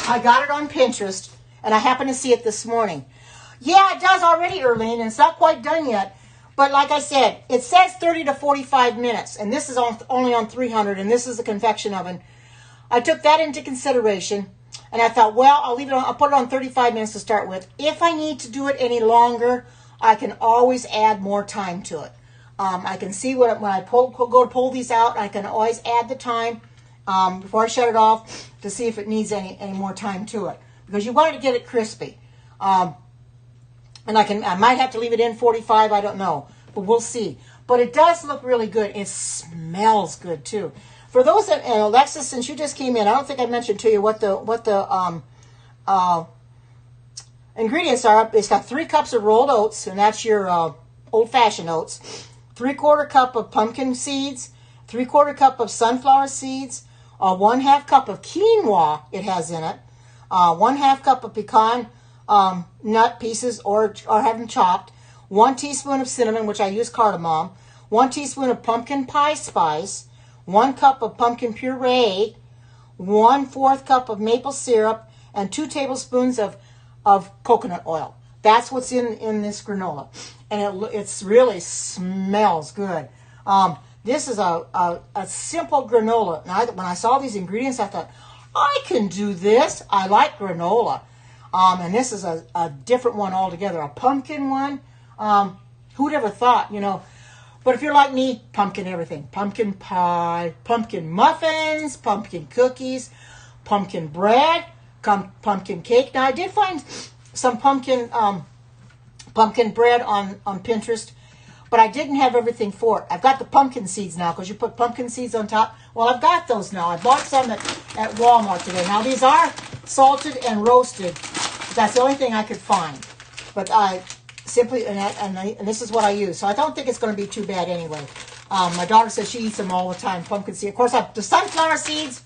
I got it on Pinterest, and I happened to see it this morning. Yeah, it does already, Erlene, and it's not quite done yet. But like I said, it says 30 to 45 minutes, and this is only on 300, and this is a convection oven. I took that into consideration, and I thought, well, I'll put it on 35 minutes to start with. If I need to do it any longer, I can always add more time to it. I can see when I go to pull these out, I can always add the time before I shut it off to see if it needs any more time to it, because you want to get it crispy. And I might have to leave it in 45, I don't know, but we'll see. But it does look really good. It smells good too. For those that, and Alexis, since you just came in, I don't think I mentioned to you what the ingredients are. It's got 3 cups of rolled oats, and that's your old-fashioned oats. 3/4 cup of pumpkin seeds, 3/4 cup of sunflower seeds, 1/2 cup of quinoa it has in it, 1/2 cup of pecan nut pieces or have them chopped, 1 teaspoon of cinnamon, which I use cardamom, 1 teaspoon of pumpkin pie spice, 1 cup of pumpkin puree, 1/4 cup of maple syrup, and 2 tablespoons of of coconut oil. That's what's in this granola. And it's really smells good. This is a simple granola. Now, when I saw these ingredients, I thought, I can do this. I like granola. And this is a different one altogether, a pumpkin one. Who'd ever thought, you know. But if you're like me, pumpkin everything. Pumpkin pie, pumpkin muffins, pumpkin cookies, pumpkin bread, pumpkin cake. Now, I did find some pumpkin bread on Pinterest, but I didn't have everything for it. I've got the pumpkin seeds now, because you put pumpkin seeds on top. Well, I've got those now. I bought some at Walmart today. Now, these are salted and roasted. That's the only thing I could find. But I simply, and this is what I use. So I don't think it's going to be too bad anyway. My daughter says she eats them all the time, pumpkin seed. Of course, the sunflower seeds,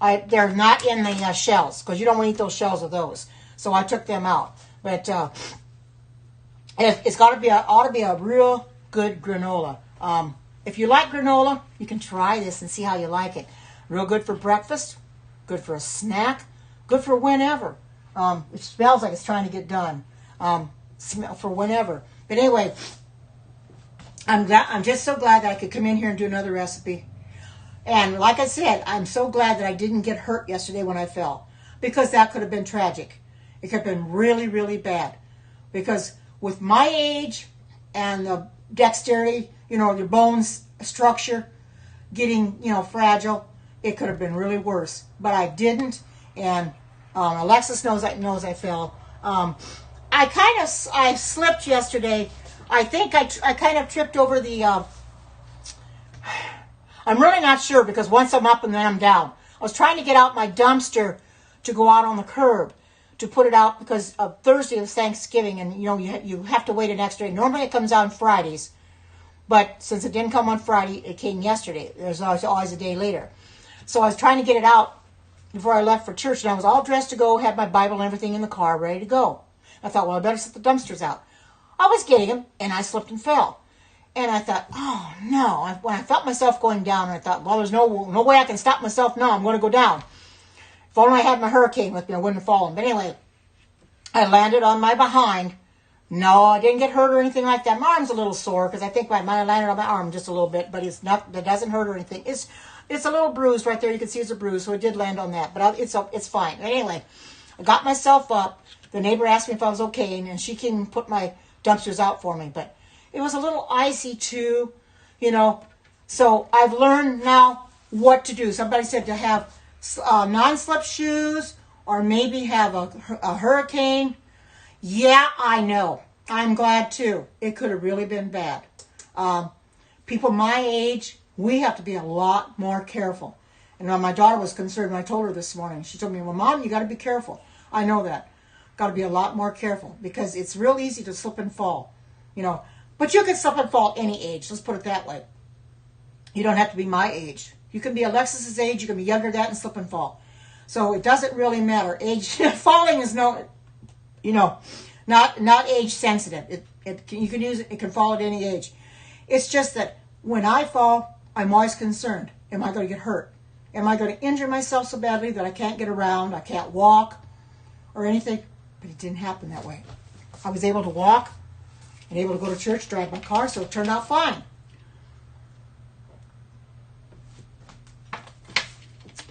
they're not in the shells, because you don't want to eat those shells of those. So I took them out. But it's ought to be a real good granola. If you like granola, you can try this and see how you like it. Real good for breakfast, good for a snack, good for whenever. It smells like it's trying to get done. Smell for whenever. But anyway, I'm just so glad that I could come in here and do another recipe. And like I said, I'm so glad that I didn't get hurt yesterday when I fell, because that could have been tragic. It could have been really, really bad. Because with my age and the dexterity, you know, your bones structure getting, you know, fragile, it could have been really worse. But I didn't. And Alexis knows I fell. I slipped yesterday. I think I kind of tripped over the, I'm really not sure, because once I'm up and then I'm down. I was trying to get out my dumpster to go out on the curb to put it out, because Thursday is Thanksgiving, and you know you have to wait an extra day. Normally it comes out on Fridays, but since it didn't come on Friday, it came yesterday. There's always a day later. So I was trying to get it out before I left for church, and I was all dressed to go, had my Bible and everything in the car, ready to go. I thought, well, I better set the dumpsters out. I was getting them, and I slipped and fell. And I thought, oh, no. When I felt myself going down, I thought, well, there's no way I can stop myself now. I'm going to go down. If only I had my hurricane with me, I wouldn't have fallen. But anyway, I landed on my behind. No, I didn't get hurt or anything like that. My arm's a little sore, because I think I might have landed on my arm just a little bit, but it's not. That doesn't hurt or anything. It's a little bruise right there. You can see it's a bruise, so it did land on that. But it's fine. But anyway, I got myself up. The neighbor asked me if I was okay, and she came and put my dumpsters out for me. But it was a little icy too, you know. So I've learned now what to do. Somebody said to have non-slip shoes, or maybe have a hurricane. Yeah, I know. I'm glad too. It could have really been bad. People my age, we have to be a lot more careful. And my daughter was concerned when I told her this morning. She told me, well, Mom, you got to be careful. I know that. Got to be a lot more careful, because it's real easy to slip and fall, you know. But you can slip and fall any age. Let's put it that way. You don't have to be my age. You can be Alexis's age. You can be younger than that and slip and fall. So it doesn't really matter. Age falling is not age sensitive. You can use it. It can fall at any age. It's just that when I fall, I'm always concerned. Am I going to get hurt? Am I going to injure myself so badly that I can't get around? I can't walk or anything? But it didn't happen that way. I was able to walk and able to go to church, drive my car, so it turned out fine.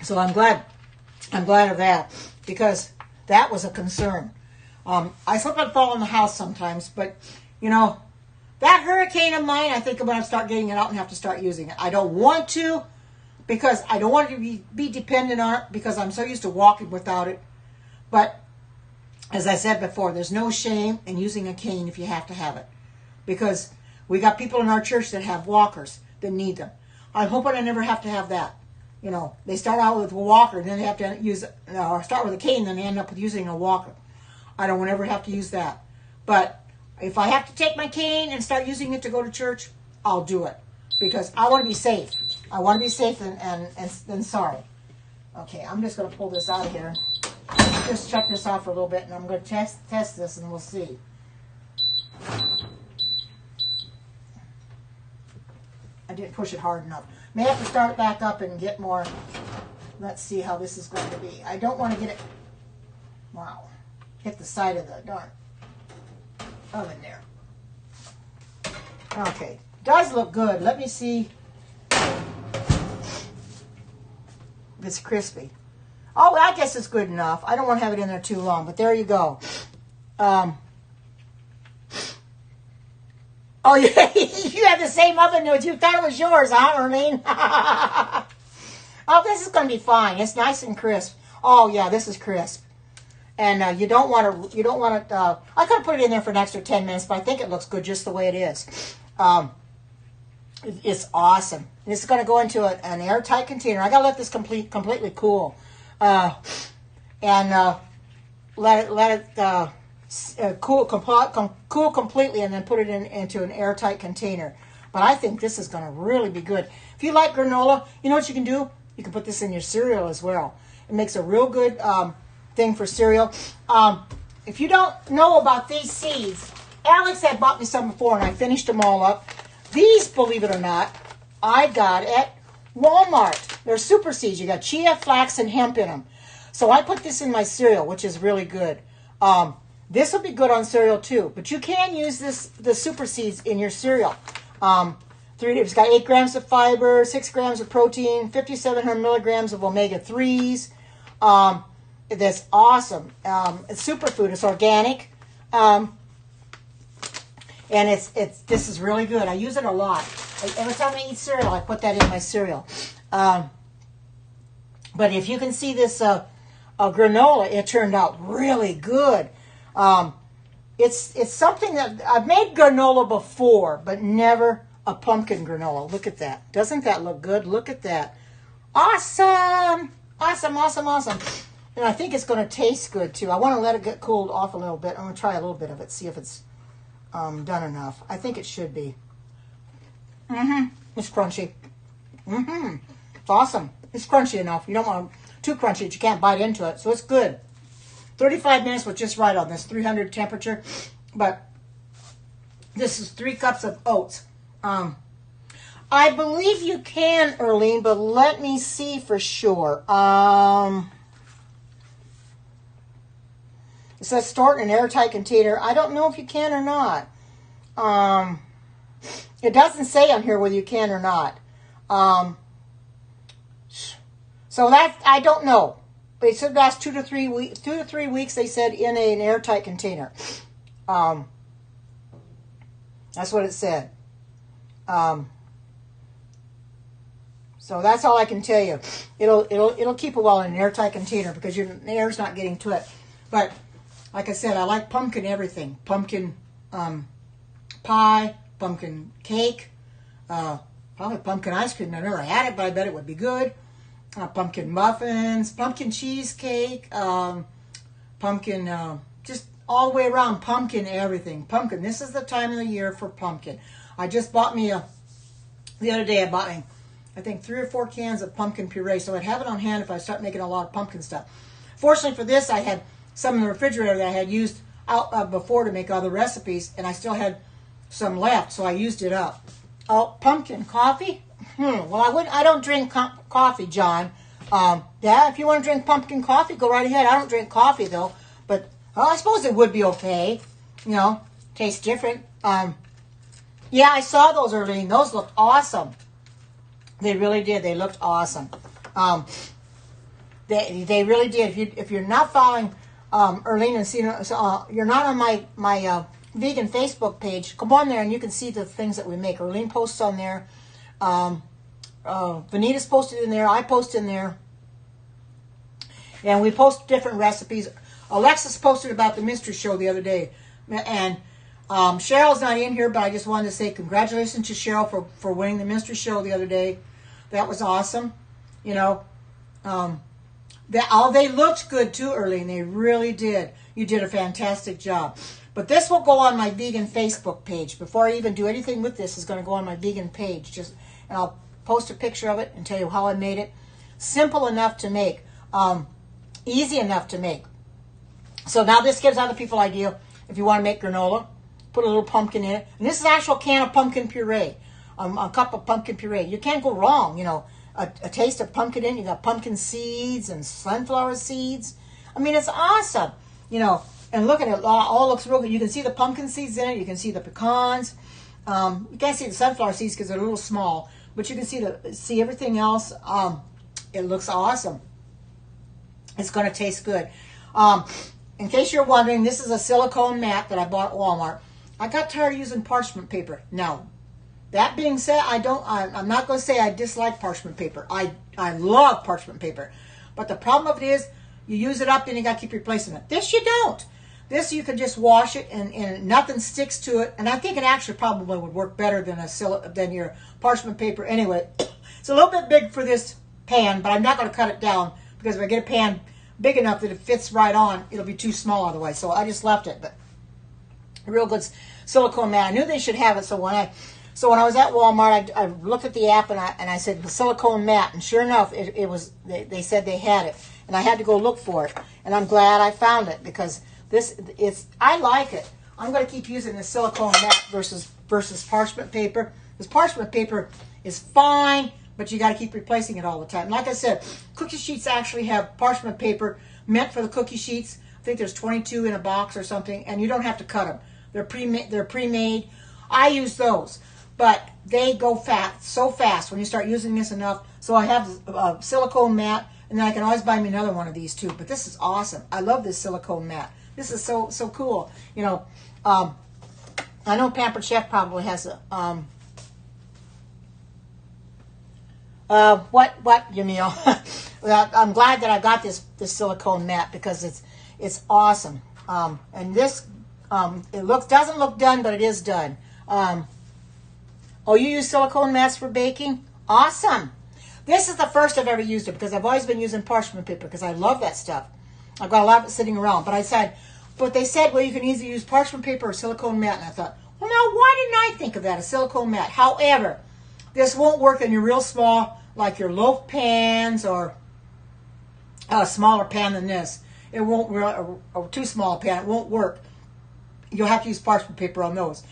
So I'm glad of that, because that was a concern. I slip and fall in the house sometimes, but you know, that hurricane of mine, I think I'm going to start getting it out and have to start using it. I don't want to, because I don't want to be dependent on it, because I'm so used to walking without it. But as I said before, there's no shame in using a cane if you have to have it, because we got people in our church that have walkers that need them. I'm hoping I never have to have that. You know, they start out with a walker, and then they have to use, or start with a cane, then they end up with using a walker. I don't want to ever have to use that. But if I have to take my cane and start using it to go to church, I'll do it, because I want to be safe. I want to be safe and sorry. Okay, I'm just going to pull this out of here. Just check this out for a little bit, and I'm going to test this, and we'll see. I didn't push it hard enough. May have to start back up and get more. Let's see how this is going to be. I don't want to get it. Wow. hit the side of the darn oven there. Okay, does look good. Let me see if it's crispy. Oh, I guess it's good enough. I don't want to have it in there too long, but there you go. Oh, yeah, you have the same oven notes. You thought it was yours, huh, Erlene? Oh, this is going to be fine. It's nice and crisp. Oh, yeah, this is crisp. And you don't want it, I could put it in there for an extra 10 minutes, but I think it looks good just the way it is. It's awesome. This is going to go into an airtight container. I got to let this completely cool. And let it cool completely, and then put it into an airtight container. But I think this is going to really be good. If you like granola, you know what you can do? You can put this in your cereal as well. It makes a real good thing for cereal. If you don't know about these seeds, Alex had bought me some before, and I finished them all up. These, believe it or not, I got at Walmart. They're super seeds. You got chia, flax, and hemp in them. So I put this in my cereal, which is really good. This will be good on cereal too, but you can use the super seeds in your cereal. It's got 8 grams of fiber, 6 grams of protein, 5,700 milligrams of omega-3s. That's awesome. It's superfood. It's organic. And this is really good. I use it a lot. Every time I eat cereal, I put that in my cereal. But if you can see this granola, it turned out really good. It's something that I've made granola before, but never a pumpkin granola. Look at that. Doesn't that look good? Look at that. Awesome. Awesome, awesome, awesome. And I think it's going to taste good too. I want to let it get cooled off a little bit. I'm going to try a little bit of it, see if it's done enough. I think it should be. It's crunchy. It's awesome. It's crunchy enough. You don't want too crunchy that you can't bite into it. So it's good. 35 minutes was just right on this 300 temperature. But this is 3 cups of oats. I believe you can, Erlene, but let me see for sure. It says store in an airtight container. I don't know if you can or not. It doesn't say on here whether you can or not. So that I don't know. But it said last 2 to 3 weeks. 2 to 3 weeks. They said in an airtight container. That's what it said. So that's all I can tell you. It'll keep a while in an airtight container because the air's not getting to it. But like I said, I like pumpkin everything. Pumpkin pie, pumpkin cake, probably pumpkin ice cream. I've never had it, but I bet it would be good. Pumpkin muffins, pumpkin cheesecake, pumpkin, just all the way around, pumpkin everything. Pumpkin. This is the time of the year for pumpkin. I just bought me the other day I bought me, I think 3 or 4 cans of pumpkin puree, so I'd have it on hand if I start making a lot of pumpkin stuff. Fortunately for this, I had some in the refrigerator that I had used out before to make other recipes, and I still had some left, so I used it up. Oh, pumpkin coffee? Well, I don't drink coffee, John. Yeah, if you want to drink pumpkin coffee, go right ahead. I don't drink coffee, though, but I suppose it would be okay. You know, tastes different. Yeah, I saw those, Erlene. Those looked awesome. They really did. They looked awesome. They really did. If you're not following Erlene and you're not on my vegan Facebook page, come on there and you can see the things that we make. Erlene posts on there. Vanita's posted in there. I post in there. And we post different recipes. Alexis posted about the mystery show the other day. And Cheryl's not in here, but I just wanted to say congratulations to Cheryl for winning the mystery show the other day. That was awesome. You know, they looked good too, Erlene. They really did. You did a fantastic job. But this will go on my vegan Facebook page. Before I even do anything with this, it's going to go on my vegan page. And I'll post a picture of it and tell you how I made it. Simple enough to make. Easy enough to make. So now this gives other people an idea. If you want to make granola, put a little pumpkin in it. And this is an actual can of pumpkin puree. A cup of pumpkin puree. You can't go wrong, you know. A taste of pumpkin in. You got pumpkin seeds and sunflower seeds. I mean, it's awesome. You know, And look at it, all looks real good. You can see the pumpkin seeds in it. You can see the pecans. You can't see the sunflower seeds because they're a little small, but you can see everything else. It looks awesome. It's going to taste good. In case you're wondering, this is a silicone mat that I bought at Walmart. I got tired of using parchment paper. Now, that being said, I'm not going to say I dislike parchment paper. I love parchment paper. But the problem of it is, you use it up and you got to keep replacing it. This you don't. This you can just wash it and nothing sticks to it. And I think it actually probably would work better than your parchment paper anyway. It's a little bit big for this pan, but I'm not going to cut it down because if I get a pan big enough that it fits right on, it'll be too small otherwise. So I just left it. But real good silicone mat. I knew they should have it. So when I was at Walmart, I looked at the app and I said the silicone mat, and sure enough, it was. They said they had it, and I had to go look for it. And I'm glad I found it because I like it. I'm going to keep using the silicone mat versus parchment paper. Because parchment paper is fine, but you got to keep replacing it all the time. Like I said, cookie sheets actually have parchment paper meant for the cookie sheets. I think there's 22 in a box or something, and you don't have to cut them. They're pre-made. I use those, but they go so fast when you start using this enough. So I have a silicone mat, and then I can always buy me another one of these too. But this is awesome. I love this silicone mat. This is so cool. You know, I know Pampered Chef probably has a what Jamil? I'm glad that I got this silicone mat because it's awesome. And this doesn't look done, but it is done. Oh, you use silicone mats for baking? Awesome. This is the first I've ever used it because I've always been using parchment paper because I love that stuff. I've got a lot of it sitting around. But they said, well, you can either use parchment paper or silicone mat. And I thought, well, now, why didn't I think of that, a silicone mat? However, this won't work in your real small, like your loaf pans or a smaller pan than this. It won't, or too small a pan, it won't work. You'll have to use parchment paper on those.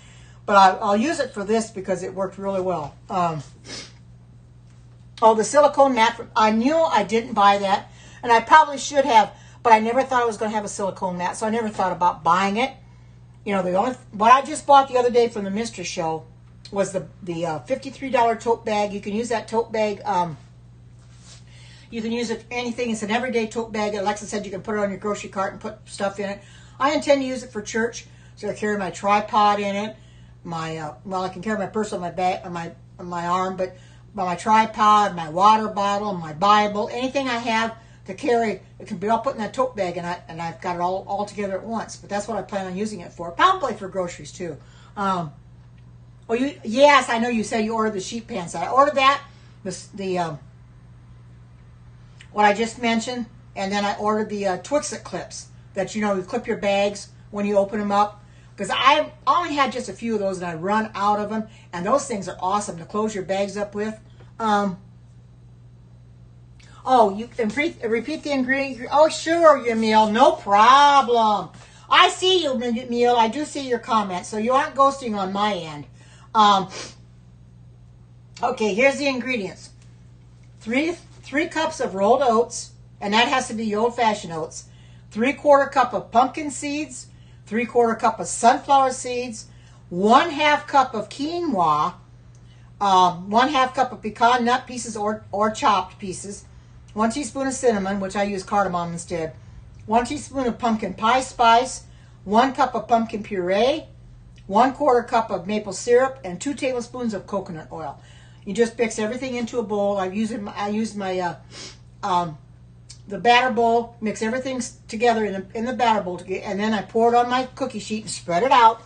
But I'll use it for this because it worked really well. The silicone mat, I knew I didn't buy that, and I probably should have, but I never thought I was going to have a silicone mat, so I never thought about buying it. You know, what I just bought the other day from the Mystery Show was the $53 tote bag. You can use that tote bag. You can use it for anything. It's an everyday tote bag. Alexa said you can put it on your grocery cart and put stuff in it. I intend to use it for church, so I carry my tripod in it. I can carry my purse on my back, on my arm, but my tripod, my water bottle, my Bible, anything I have to carry, it can be all put in that tote bag, and I've got it all together at once. But that's what I plan on using it for. Probably for groceries too. Yes, I know you said you ordered the sheet pan set. I ordered that, what I just mentioned, and then I ordered the Twix-It clips that you clip your bags when you open them up. Because I only had just a few of those and I run out of them. And those things are awesome to close your bags up with. You can repeat the ingredient. Oh, sure, Emil. No problem. I see you, Emil. I do see your comments. So you aren't ghosting on my end. Okay, here's the ingredients. Three cups of rolled oats. And that has to be old-fashioned oats. 3/4 cup of pumpkin seeds. 3/4 cup of sunflower seeds, 1/2 cup of quinoa, 1/2 cup of pecan nut pieces or chopped pieces, 1 teaspoon of cinnamon, which I use cardamom instead, 1 teaspoon of pumpkin pie spice, 1 cup of pumpkin puree, 1/4 cup of maple syrup, and 2 tablespoons of coconut oil. You just mix everything into a bowl. I use my the batter bowl, mix everything together in the batter bowl, and then I pour it on my cookie sheet and spread it out,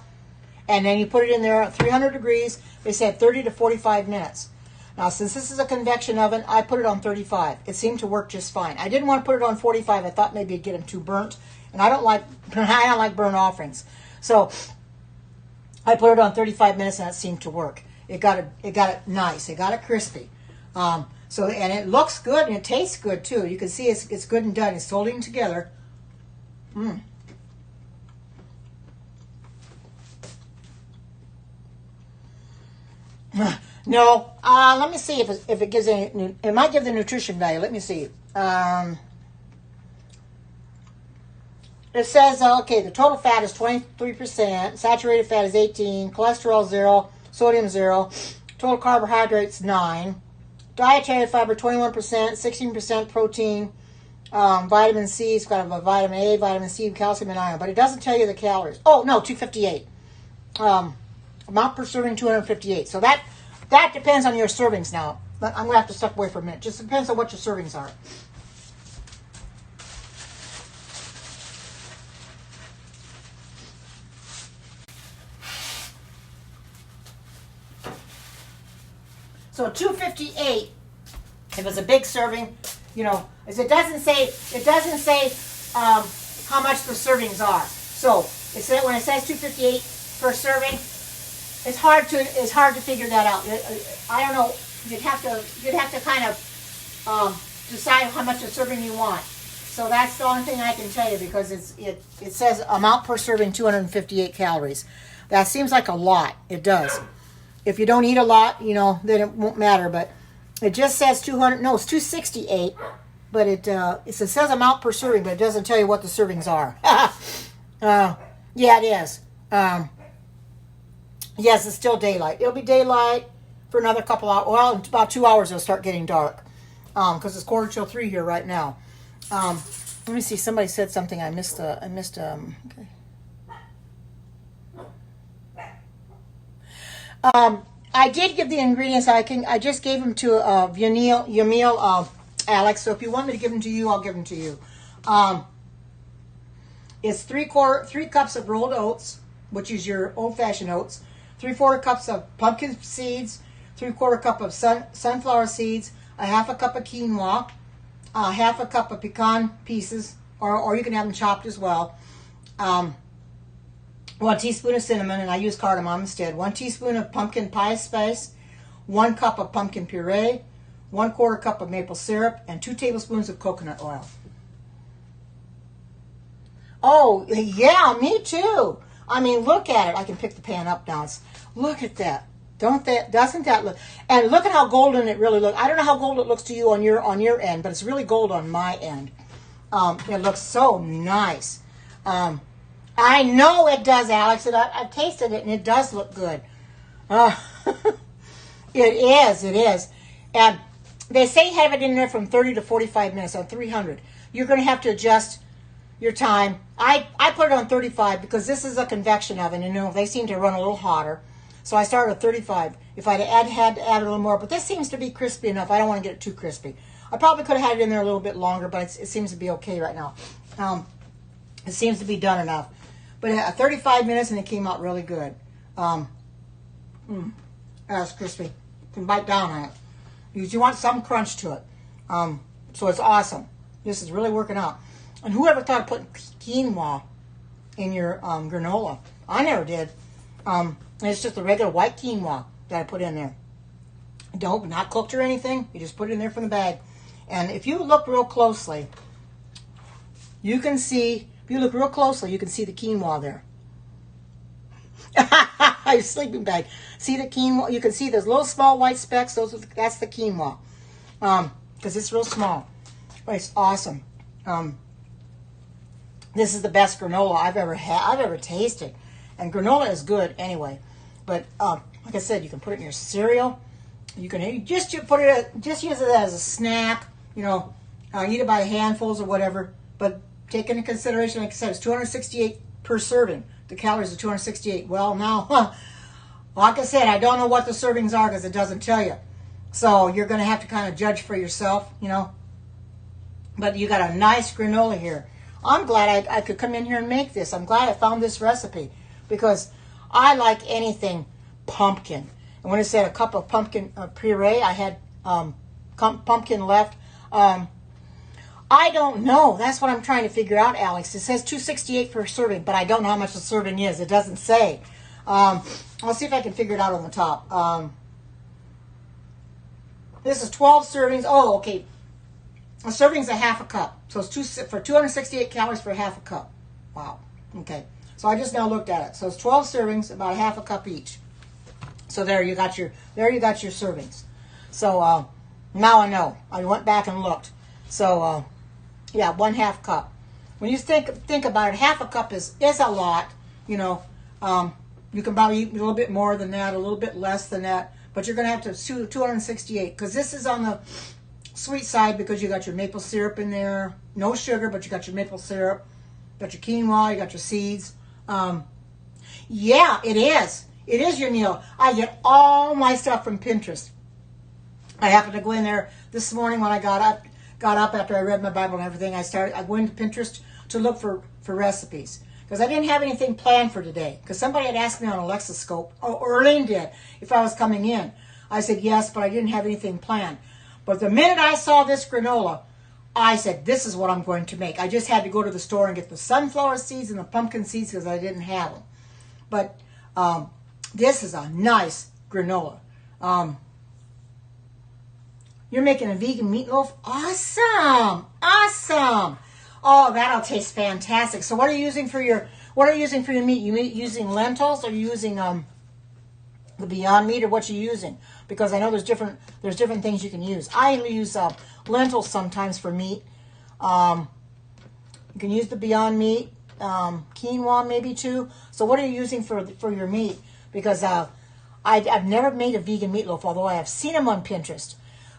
and then you put it in there at 300 degrees. They said 30 to 45 minutes. Now, since this is a convection oven, I put it on 35. It seemed to work just fine. I didn't want to put it on 45. I thought maybe it'd get them too burnt, and I don't like burnt offerings. So I put it on 35 minutes, and it seemed to work. It got it nice. It got it crispy. And it looks good and it tastes good too. You can see it's good and done. It's holding together. No, let me see if it gives any. It might give the nutrition value. Let me see. it says, okay, the total fat is 23%, saturated fat is 18, cholesterol 0, sodium 0, total carbohydrates 9, dietary fiber 21%, 16% protein, vitamin C, it's got a vitamin A, vitamin C, calcium, and iron, but it doesn't tell you the calories. Oh, no, 258. Amount per serving, 258. So that depends on your servings now. But I'm going to have to step away for a minute. Just depends on what your servings are. So 258, if it's a big serving, you know, as it doesn't say how much the servings are. So it said when it says 258 per serving, it's hard to figure that out. I don't know. You'd have to kind of decide how much a serving you want. So that's the only thing I can tell you, because it says amount per serving 258 calories. That seems like a lot. It does. If you don't eat a lot, you know, then it won't matter. But it just says 200. No, it's 268. But it says amount per serving, but it doesn't tell you what the servings are. Yeah, it is. Yes, it's still daylight. It'll be daylight for another couple hours. Well, in about 2 hours it'll start getting dark. Because it's 2:45 here right now. Let me see. Somebody said something. I missed. Okay. I did give the ingredients. I just gave them to Yamil, Alex. So if you want me to give them to you, I'll give them to you. It's 3 cups of rolled oats, which is your old-fashioned oats. 3/4 cups of pumpkin seeds. 3/4 cup of sunflower seeds. A half a cup of quinoa. Half a cup of pecan pieces, or you can have them chopped as well. 1 teaspoon of cinnamon, and I use cardamom instead. 1 teaspoon of pumpkin pie spice. 1 cup of pumpkin puree. 1/4 cup of maple syrup, and 2 tablespoons of coconut oil. Oh, yeah, me too. I mean, look at it. I can pick the pan up now. Look at that. Doesn't that look? And look at how golden it really looks. I don't know how gold it looks to you on your end, but it's really gold on my end. It looks so nice. I know it does, Alex. And I've tasted it, and it does look good. It is. And they say have it in there from 30 to 45 minutes on 300. You're going to have to adjust your time. I put it on 35 because this is a convection oven, and you know, they seem to run a little hotter. So I started at 35. If I'd had to add a little more, but this seems to be crispy enough. I don't want to get it too crispy. I probably could have had it in there a little bit longer, but it seems to be okay right now. It seems to be done enough. But at 35 minutes, and it came out really good. That's crispy. You can bite down on it. You want some crunch to it. So it's awesome. This is really working out. And whoever thought of putting quinoa in your granola? I never did. It's just a regular white quinoa that I put in there. Not cooked or anything. You just put it in there from the bag. And if you look real closely, you can see, if you look real closely, you can see the quinoa there. Your sleeping bag. See the quinoa? You can see those little small white specks. That's the quinoa. Because it's real small. But it's awesome. This is the best granola I've ever tasted. And granola is good anyway. But like I said, you can put it in your cereal. You can just use it as a snack. You know, eat it by handfuls or whatever. But take into consideration, like I said, it's 268 per serving. The calories are 268. Well, now, like I said, I don't know what the servings are because it doesn't tell you. So you're going to have to kind of judge for yourself, you know. But you got a nice granola here. I'm glad I could come in here and make this. I'm glad I found this recipe because I like anything pumpkin. And when it said a cup of pumpkin puree, I had pumpkin left. I don't know. That's what I'm trying to figure out, Alex. It says 268 per serving, but I don't know how much the serving is. It doesn't say. I'll see if I can figure it out on the top. This is 12 servings. Oh, okay. A serving is a half a cup. So it's for 268 calories for a half a cup. Wow. Okay. So I just now looked at it. So it's 12 servings, about a half a cup each. So there you got your servings. So now I know. I went back and looked. So yeah, 1/2 cup. when you think about it, half a cup is a lot. You know, you can probably eat a little bit more than that, a little bit less than that, but you're going to have to 268 because this is on the sweet side because you got your maple syrup in there. No sugar, but you got your maple syrup. You got your quinoa, you got your seeds. Yeah, it is. It is your meal. I get all my stuff from Pinterest. I happened to go in there this morning when I got up after I read my Bible and everything. I went to Pinterest to look for recipes because I didn't have anything planned for today. Because somebody had asked me on Alexa Scope, or Elaine did, if I was coming in. I said yes, but I didn't have anything planned. But the minute I saw this granola, I said, this is what I'm going to make. I just had to go to the store and get the sunflower seeds and the pumpkin seeds because I didn't have them. But this is a nice granola. You're making a vegan meatloaf? Awesome! Awesome! Oh, that'll taste fantastic. So what are you using for your meat? You using lentils or are you using the Beyond Meat, or what you using? Because I know there's different things you can use. I use lentils sometimes for meat. You can use the Beyond Meat, quinoa maybe too. So what are you using for your meat? Because I've never made a vegan meatloaf, although I have seen them on Pinterest.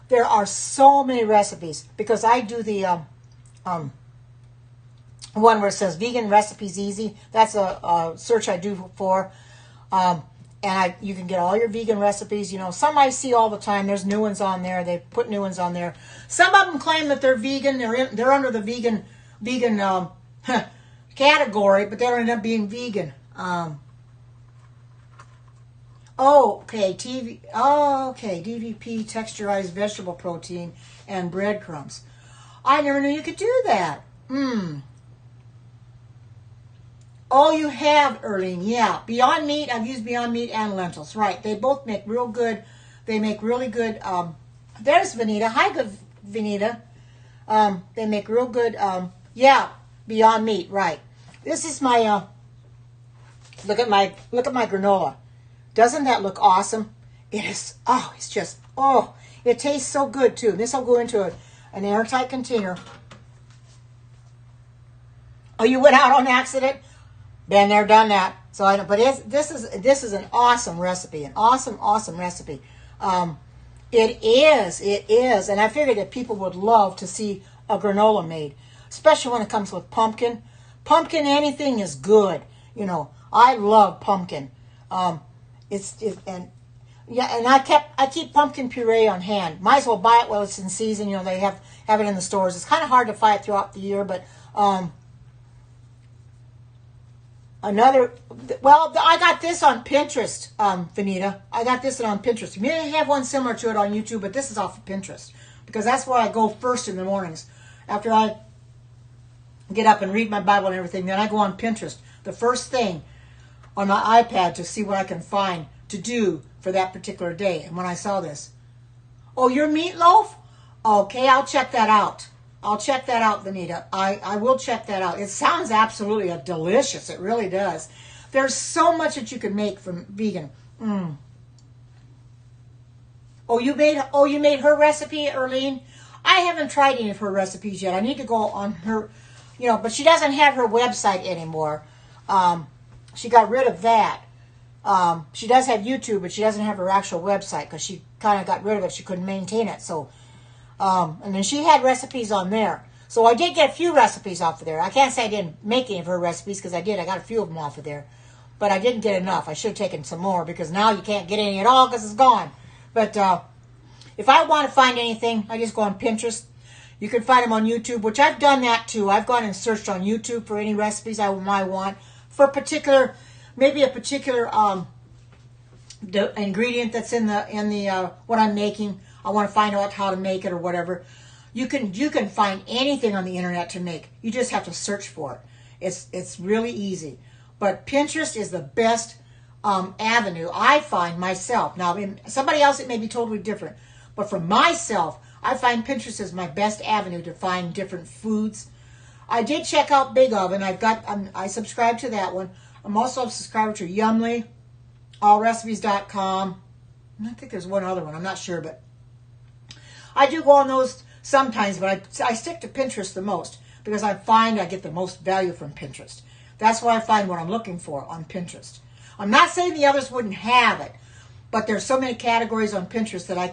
There are so many recipes because I do the one where it says vegan recipes easy. That's a search I do for. And you can get all your vegan recipes. You know, some I see all the time. There's new ones on there. They put new ones on there. Some of them claim that they're vegan. They're under the vegan category, but they don't end up being vegan. Okay, DVP, texturized vegetable protein, and breadcrumbs. I never knew you could do that. Oh, you have, Erlene. Yeah. Beyond Meat. I've used Beyond Meat and lentils. Right. They both make real good. They make really good. There's Vanita. Hi, good Vanita. They make real good. Yeah. Beyond Meat. Right. This is my. Look at my granola. Doesn't that look awesome? It is. Oh, it's just. Oh, it tastes so good too. This will go into an airtight container. Oh, you went out on accident? Been there, done that. So I know, but this is an awesome recipe, an awesome recipe. It is, and I figured that people would love to see a granola made, especially when it comes with pumpkin. Pumpkin, anything is good. You know, I love pumpkin. And I keep pumpkin puree on hand. Might as well buy it while it's in season. You know, they have it in the stores. It's kind of hard to find it throughout the year, but. I got this on Pinterest, Vanita. I got this on Pinterest. You may have one similar to it on YouTube, but this is off of Pinterest because that's where I go first in the mornings. After I get up and read my Bible and everything, then I go on Pinterest, the first thing on my iPad to see what I can find to do for that particular day. And when I saw this, oh, your meatloaf? Okay, I'll check that out. I'll check that out, Vanita. I will check that out. It sounds absolutely delicious. It really does. There's so much that you can make from vegan. Oh, you made her recipe, Erlene? I haven't tried any of her recipes yet. I need to go on her, but she doesn't have her website anymore. She got rid of that. She does have YouTube, but she doesn't have her actual website because she kind of got rid of it. She couldn't maintain it, so... and then she had recipes on there. So I did get a few recipes off of there. I can't say I didn't make any of her recipes because I did. I got a few of them off of there. But I didn't get enough. I should have taken some more because now you can't get any at all because it's gone. But if I want to find anything, I just go on Pinterest. You can find them on YouTube, which I've done that too. I've gone and searched on YouTube for any recipes I might want. For maybe a particular the ingredient that's in the what I'm making. I want to find out how to make it or whatever. You can find anything on the internet to make. You just have to search for it. It's really easy. But Pinterest is the best avenue I find myself. Now, in somebody else it may be totally different. But for myself, I find Pinterest is my best avenue to find different foods. I did check out Big Oven. I subscribe to that one. I'm also a subscriber to Yumly, allrecipes.com. I think there's one other one. I'm not sure, but I do go on those sometimes, but I stick to Pinterest the most. because I find I get the most value from Pinterest. That's what I find what I'm looking for on Pinterest. I'm not saying the others wouldn't have it, but there's so many categories on Pinterest that I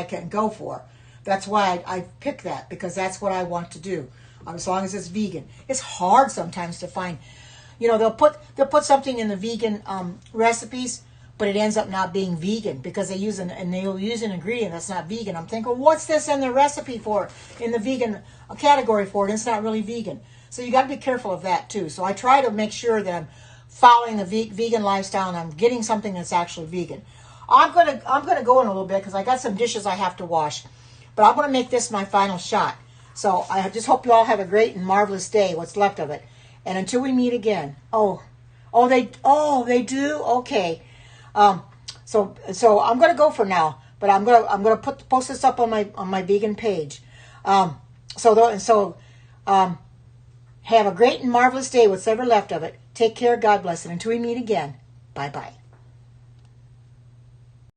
can go for. That's why I pick that, because that's what I want to do, as long as it's vegan. It's hard sometimes to find. They'll put something in the vegan recipes, but it ends up not being vegan because they'll use an ingredient that's not vegan. I'm thinking, what's this in the recipe for, in the vegan category for it? And it's not really vegan. So you got to be careful of that too. So I try to make sure that I'm following the vegan lifestyle and I'm getting something that's actually vegan. I'm gonna go in a little bit because I got some dishes I have to wash, but I'm gonna make this my final shot. So I just hope you all have a great and marvelous day, what's left of it. And until we meet again. They do? Okay. So I'm gonna go for now, but I'm gonna post this up on my vegan page. Have a great and marvelous day, what's ever left of it. Take care, God bless, and until we meet again, bye bye.